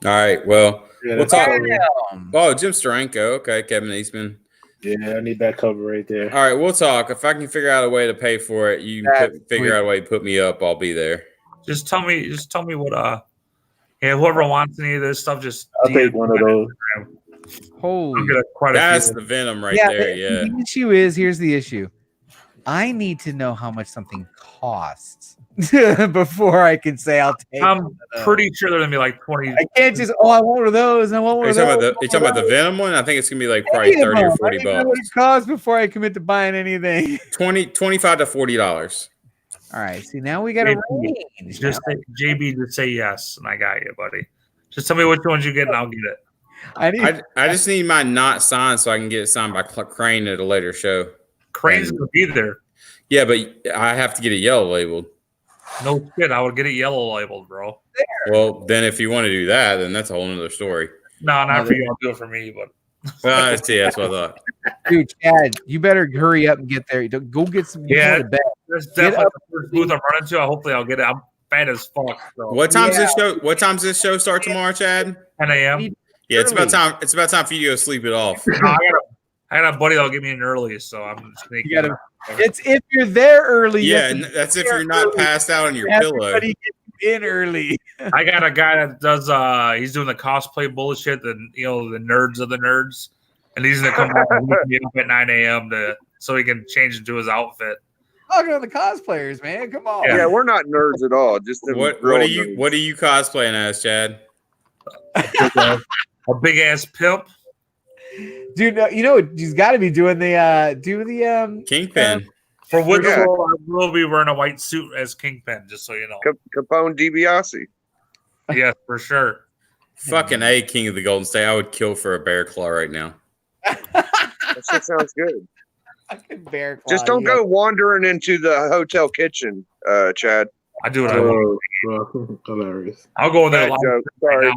All right. Well, we'll talk. Damn. Oh, Jim Steranko. Okay, Kevin Eastman. Yeah, I need that cover right there. All right, we'll talk. If I can figure out a way to pay for it, you can figure out a way to put me up. I'll be there. Just tell me what whoever wants any of this stuff, just I'll take one of those. Holy, that's the venom right there. Yeah. The issue is, here's the issue. I need to know how much something costs before I can say I'll take. I'm pretty sure they're gonna be like 20. I can't just I want one of those. I want one of those. You're talking about the Venom one? I think it's gonna be like probably 30 or 40 bucks. What it costs before I commit to buying anything? $25 to $40. All right. See, now we got a range. Just JB, just say yes, and I got you, buddy. Just tell me which ones you get, and I'll get it. I just need mine not signed so I can get it signed by Crane at a later show. Crane's gonna be there. Yeah, but I have to get it yellow labeled. No shit, I would get it yellow labeled, bro. Well, then if you want to do that, then that's a whole nother story. No, not for you. I'll do it for me, but. Well, see, that's what I thought. Dude, Chad, you better hurry up and get there. Go get some. Yeah, that's definitely the first booth I'm running to. Hopefully, I'll get it. I'm fat as fuck. So. What time's this show? What time's this show start tomorrow, Chad? 10 a.m. Yeah, it's about time. It's about time for you to go sleep it off. No, I got a buddy that'll get me in early, so I'm sneaking. It's if you're there early. Yeah, that's if you're not passed out on your pillow. Everybody get in early. I got a guy that does. He's doing the cosplay bullshit. The nerds of the nerds, and he's gonna come up at 9 a.m. so he can change into his outfit. Talking on the cosplayers, man. Come on. Yeah, we're not nerds at all. Just what are you cosplaying as, Chad? A big ass pimp. Dude, he's got to be doing the Kingpin. For Wizard World, I will be wearing a white suit as Kingpin, just so you know. Capone DiBiase. Yes, for sure. Fucking A, King of the Golden State. I would kill for a bear claw right now. That shit sounds good. Bear claw, just don't go wandering into the hotel kitchen, Chad. I do what I want. Hilarious. I'll go in there. Sorry.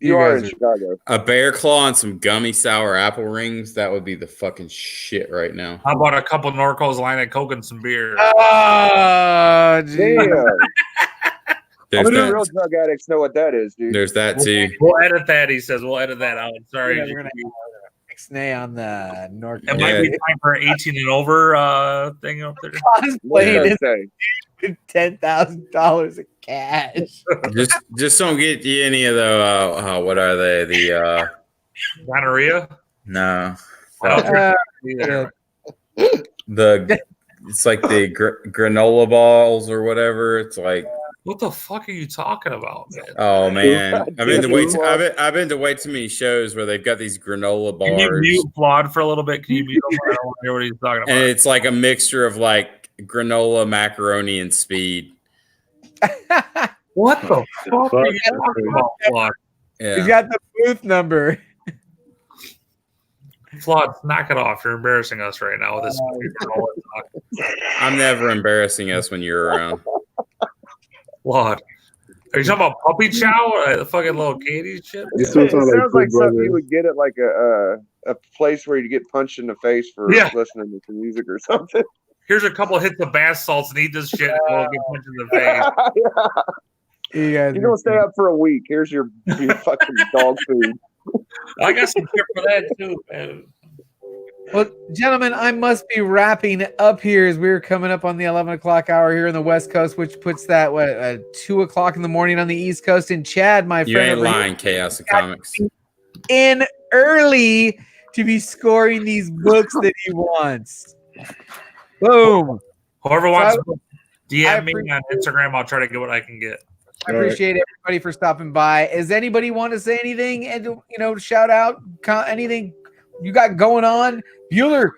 You are in Chicago. A bear claw and some gummy sour apple rings. That would be the fucking shit right now. How about a couple Norcos, line of Coke, and some beer? Oh, damn. There's Only that. real drug addicts know what that is, dude. There's that too. We'll edit that. He says we'll edit that out. Sorry. Yeah, we're gonna Ste.A on the North. It might be time for 18 and over thing up there. Cosplaying $10,000 of cash. just don't get you any of the what are they? The gonorrhea? No. Yeah. The It's like the granola balls or whatever. It's like, what the fuck are you talking about, man? oh man, I've been to way too many shows where they've got these granola bars. Can you mute Flawed for a little bit? Can you mute him? I don't hear what he's talking about. And it's like a mixture of like granola, macaroni, and speed. What the fuck are you talking about, Flawed? Yeah. He's got the booth number. Flawed, knock it off. You're embarrassing us right now with this. I'm never embarrassing us when you're around. Flawed. Are you talking about puppy chow or the fucking little Katie shit? It sounds like something you would get at like a place where you get punched in the face for listening to some music or something. Here's a couple hits of bath salts and eat this shit and we'll get punched in the face. You're gonna stay up for a week. Here's your fucking dog food. I got some shit for that too, man. Well, gentlemen, I must be wrapping up here as we're coming up on the 11 o'clock hour here on the West Coast, which puts that 2 o'clock in the morning on the East Coast. And Chad, my friend, you ain't lying, Chaos of Comics, in early to be scoring these books that he wants. Boom. Whoever wants to DM me on Instagram, I'll try to get what I can get. I appreciate everybody for stopping by. Does anybody want to say anything and shout out anything you got going on? Bueller,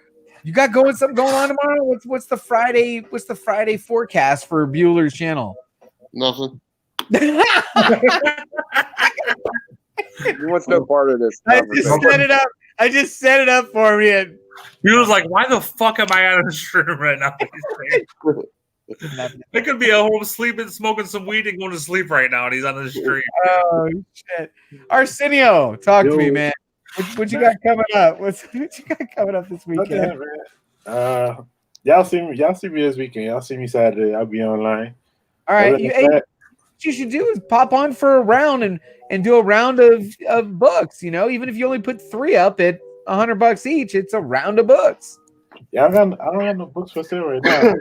you got something going on tomorrow? What's the Friday forecast for Bueller's channel? Nothing. He wants no part of this. I just set it up for me. And he was like, "Why the fuck am I on the stream right now?" It could be a home sleeping, smoking some weed, and going to sleep right now, and he's on the stream. Oh shit, Arsenio, talk to me, man. What you got coming up? What you got coming up this weekend? Y'all see me this weekend. Y'all see me Saturday. I'll be online. All right, what you should do is pop on for a round and do a round of books. Even if you only put 3 up at $100 each, it's a round of books. Yeah, I don't have no books for sale right now.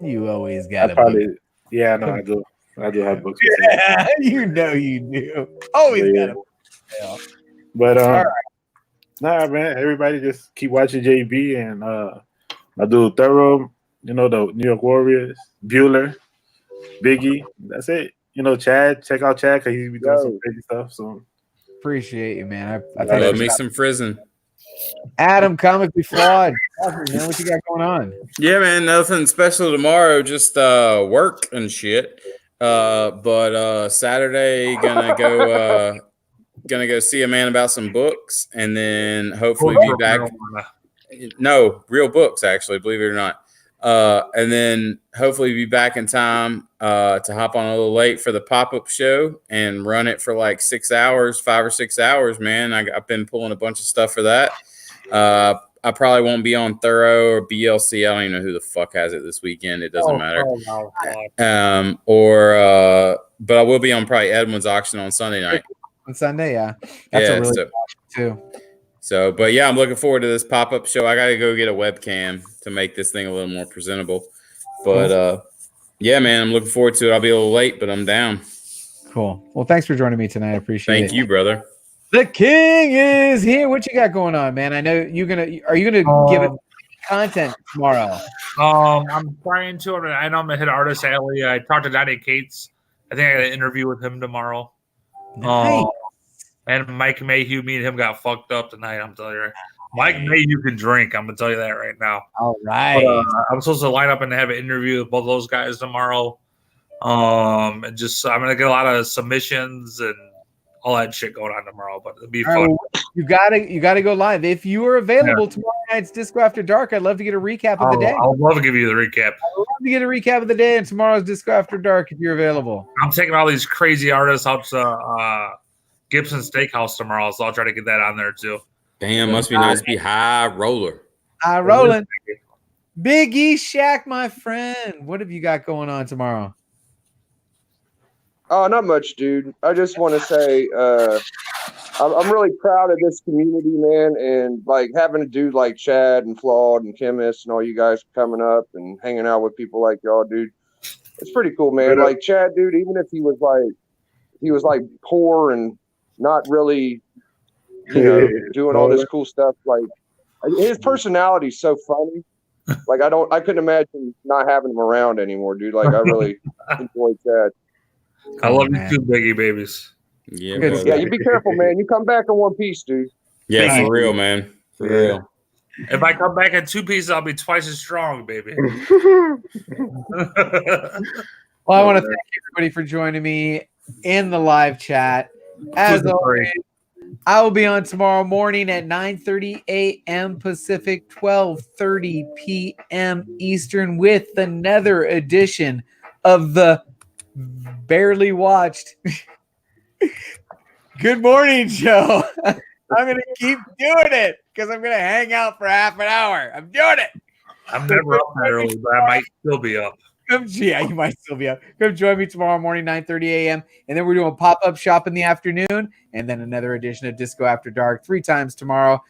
You always got it. Yeah, no, I do. I do have books. Yeah, you do. Always got it. But nah, man. Everybody just keep watching JB, and I do thorough. The New York Warriors, Bueller, Biggie. That's it. Chad. Check out Chad because he's be doing some crazy stuff. So appreciate you, man. I love me some Frizzin'. Adam, Comically Flawed. Man, what you got going on? Yeah, man, nothing special tomorrow. Just work and shit. But Saturday gonna go see a man about some books, and then hopefully be back. No, real books, actually, believe it or not. And then hopefully be back in time to hop on a little late for the pop-up show and run it for like 6 hours, 5 or 6 hours, man. I've been pulling a bunch of stuff for that. I probably won't be on Thorough or BLC. I don't even know who the fuck has it this weekend. It doesn't matter. But I will be on probably Edwin's auction on Sunday night. On Sunday, yeah. That's a really too. So, but yeah, I'm looking forward to this pop-up show. I got to go get a webcam to make this thing a little more presentable. But yeah, man, I'm looking forward to it. I'll be a little late, but I'm down. Cool. Well, thanks for joining me tonight. I appreciate it. Thank you, brother. The king is here. What you got going on, man? I know are you gonna give it content tomorrow? I'm trying to. I know I'm gonna hit Artist Alley. I talked to Donnie Cates. I think I got an interview with him tomorrow. Nice. And Mike Mayhew, me and him got fucked up tonight. I'm telling you, Mike Mayhew can drink. I'm gonna tell you that right now. All right. But, I'm supposed to line up and have an interview with both those guys tomorrow. And just I'm gonna get a lot of submissions and all that shit going on tomorrow, but it'll be fun. You gotta go live if you are available tomorrow night's Disco After Dark. I'd love to get a recap of the day. I'd love to give you the recap. I'd love to get a recap of the day and tomorrow's Disco After Dark if you're available. I'm taking all these crazy artists out to Gibson Steakhouse tomorrow, so I'll try to get that on there too. Damn, must be nice to be high roller. High rolling. Biggieshaq, my friend. What have you got going on tomorrow? Oh, not much, dude. I just want to say I'm really proud of this community, man, and like having a dude like Chad and Flawed and Chemist and all you guys coming up and hanging out with people like y'all, dude. It's pretty cool, man. Like Chad, dude, even if he was like poor and not really, doing all this cool stuff, like his personality's so funny. Like I couldn't imagine not having them around anymore, dude. Like I really enjoy Chad. I love you too, Biggie babies. Yeah, Yeah, you be careful, man. You come back in one piece, dude. Yeah, for real, man. For real. If I come back in 2 pieces, I'll be twice as strong, baby. Well, I want to thank everybody for joining me in the live chat. As always, I will be on tomorrow morning at 9:30 a.m. Pacific, 12:30 p.m. Eastern with another edition of the Barely Watched Good Morning Show. I'm going to keep doing it because I'm going to hang out for half an hour. I'm doing it. I'm never up that early, but I might still be up. Yeah, you might still be up. Come join me tomorrow morning, 9:30 a.m. And then we're doing a pop-up shop in the afternoon, and then another edition of Disco After Dark 3 times tomorrow.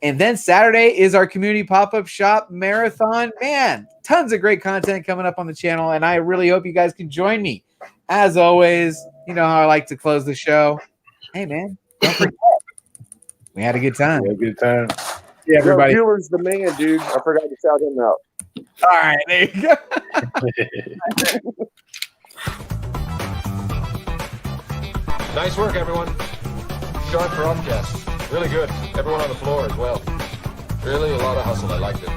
And then Saturday is our community pop-up shop marathon. Man, tons of great content coming up on the channel, and I really hope you guys can join me. As always, you know how I like to close the show. Hey, man, don't forget. We had a good time. Yeah, good time. Yeah, everybody. Bueller's the man, dude. I forgot to shout him out. All right, there you go. Nice work, everyone. Sharp for upcast. Really good. Everyone on the floor as well. Really a lot of hustle. I liked it.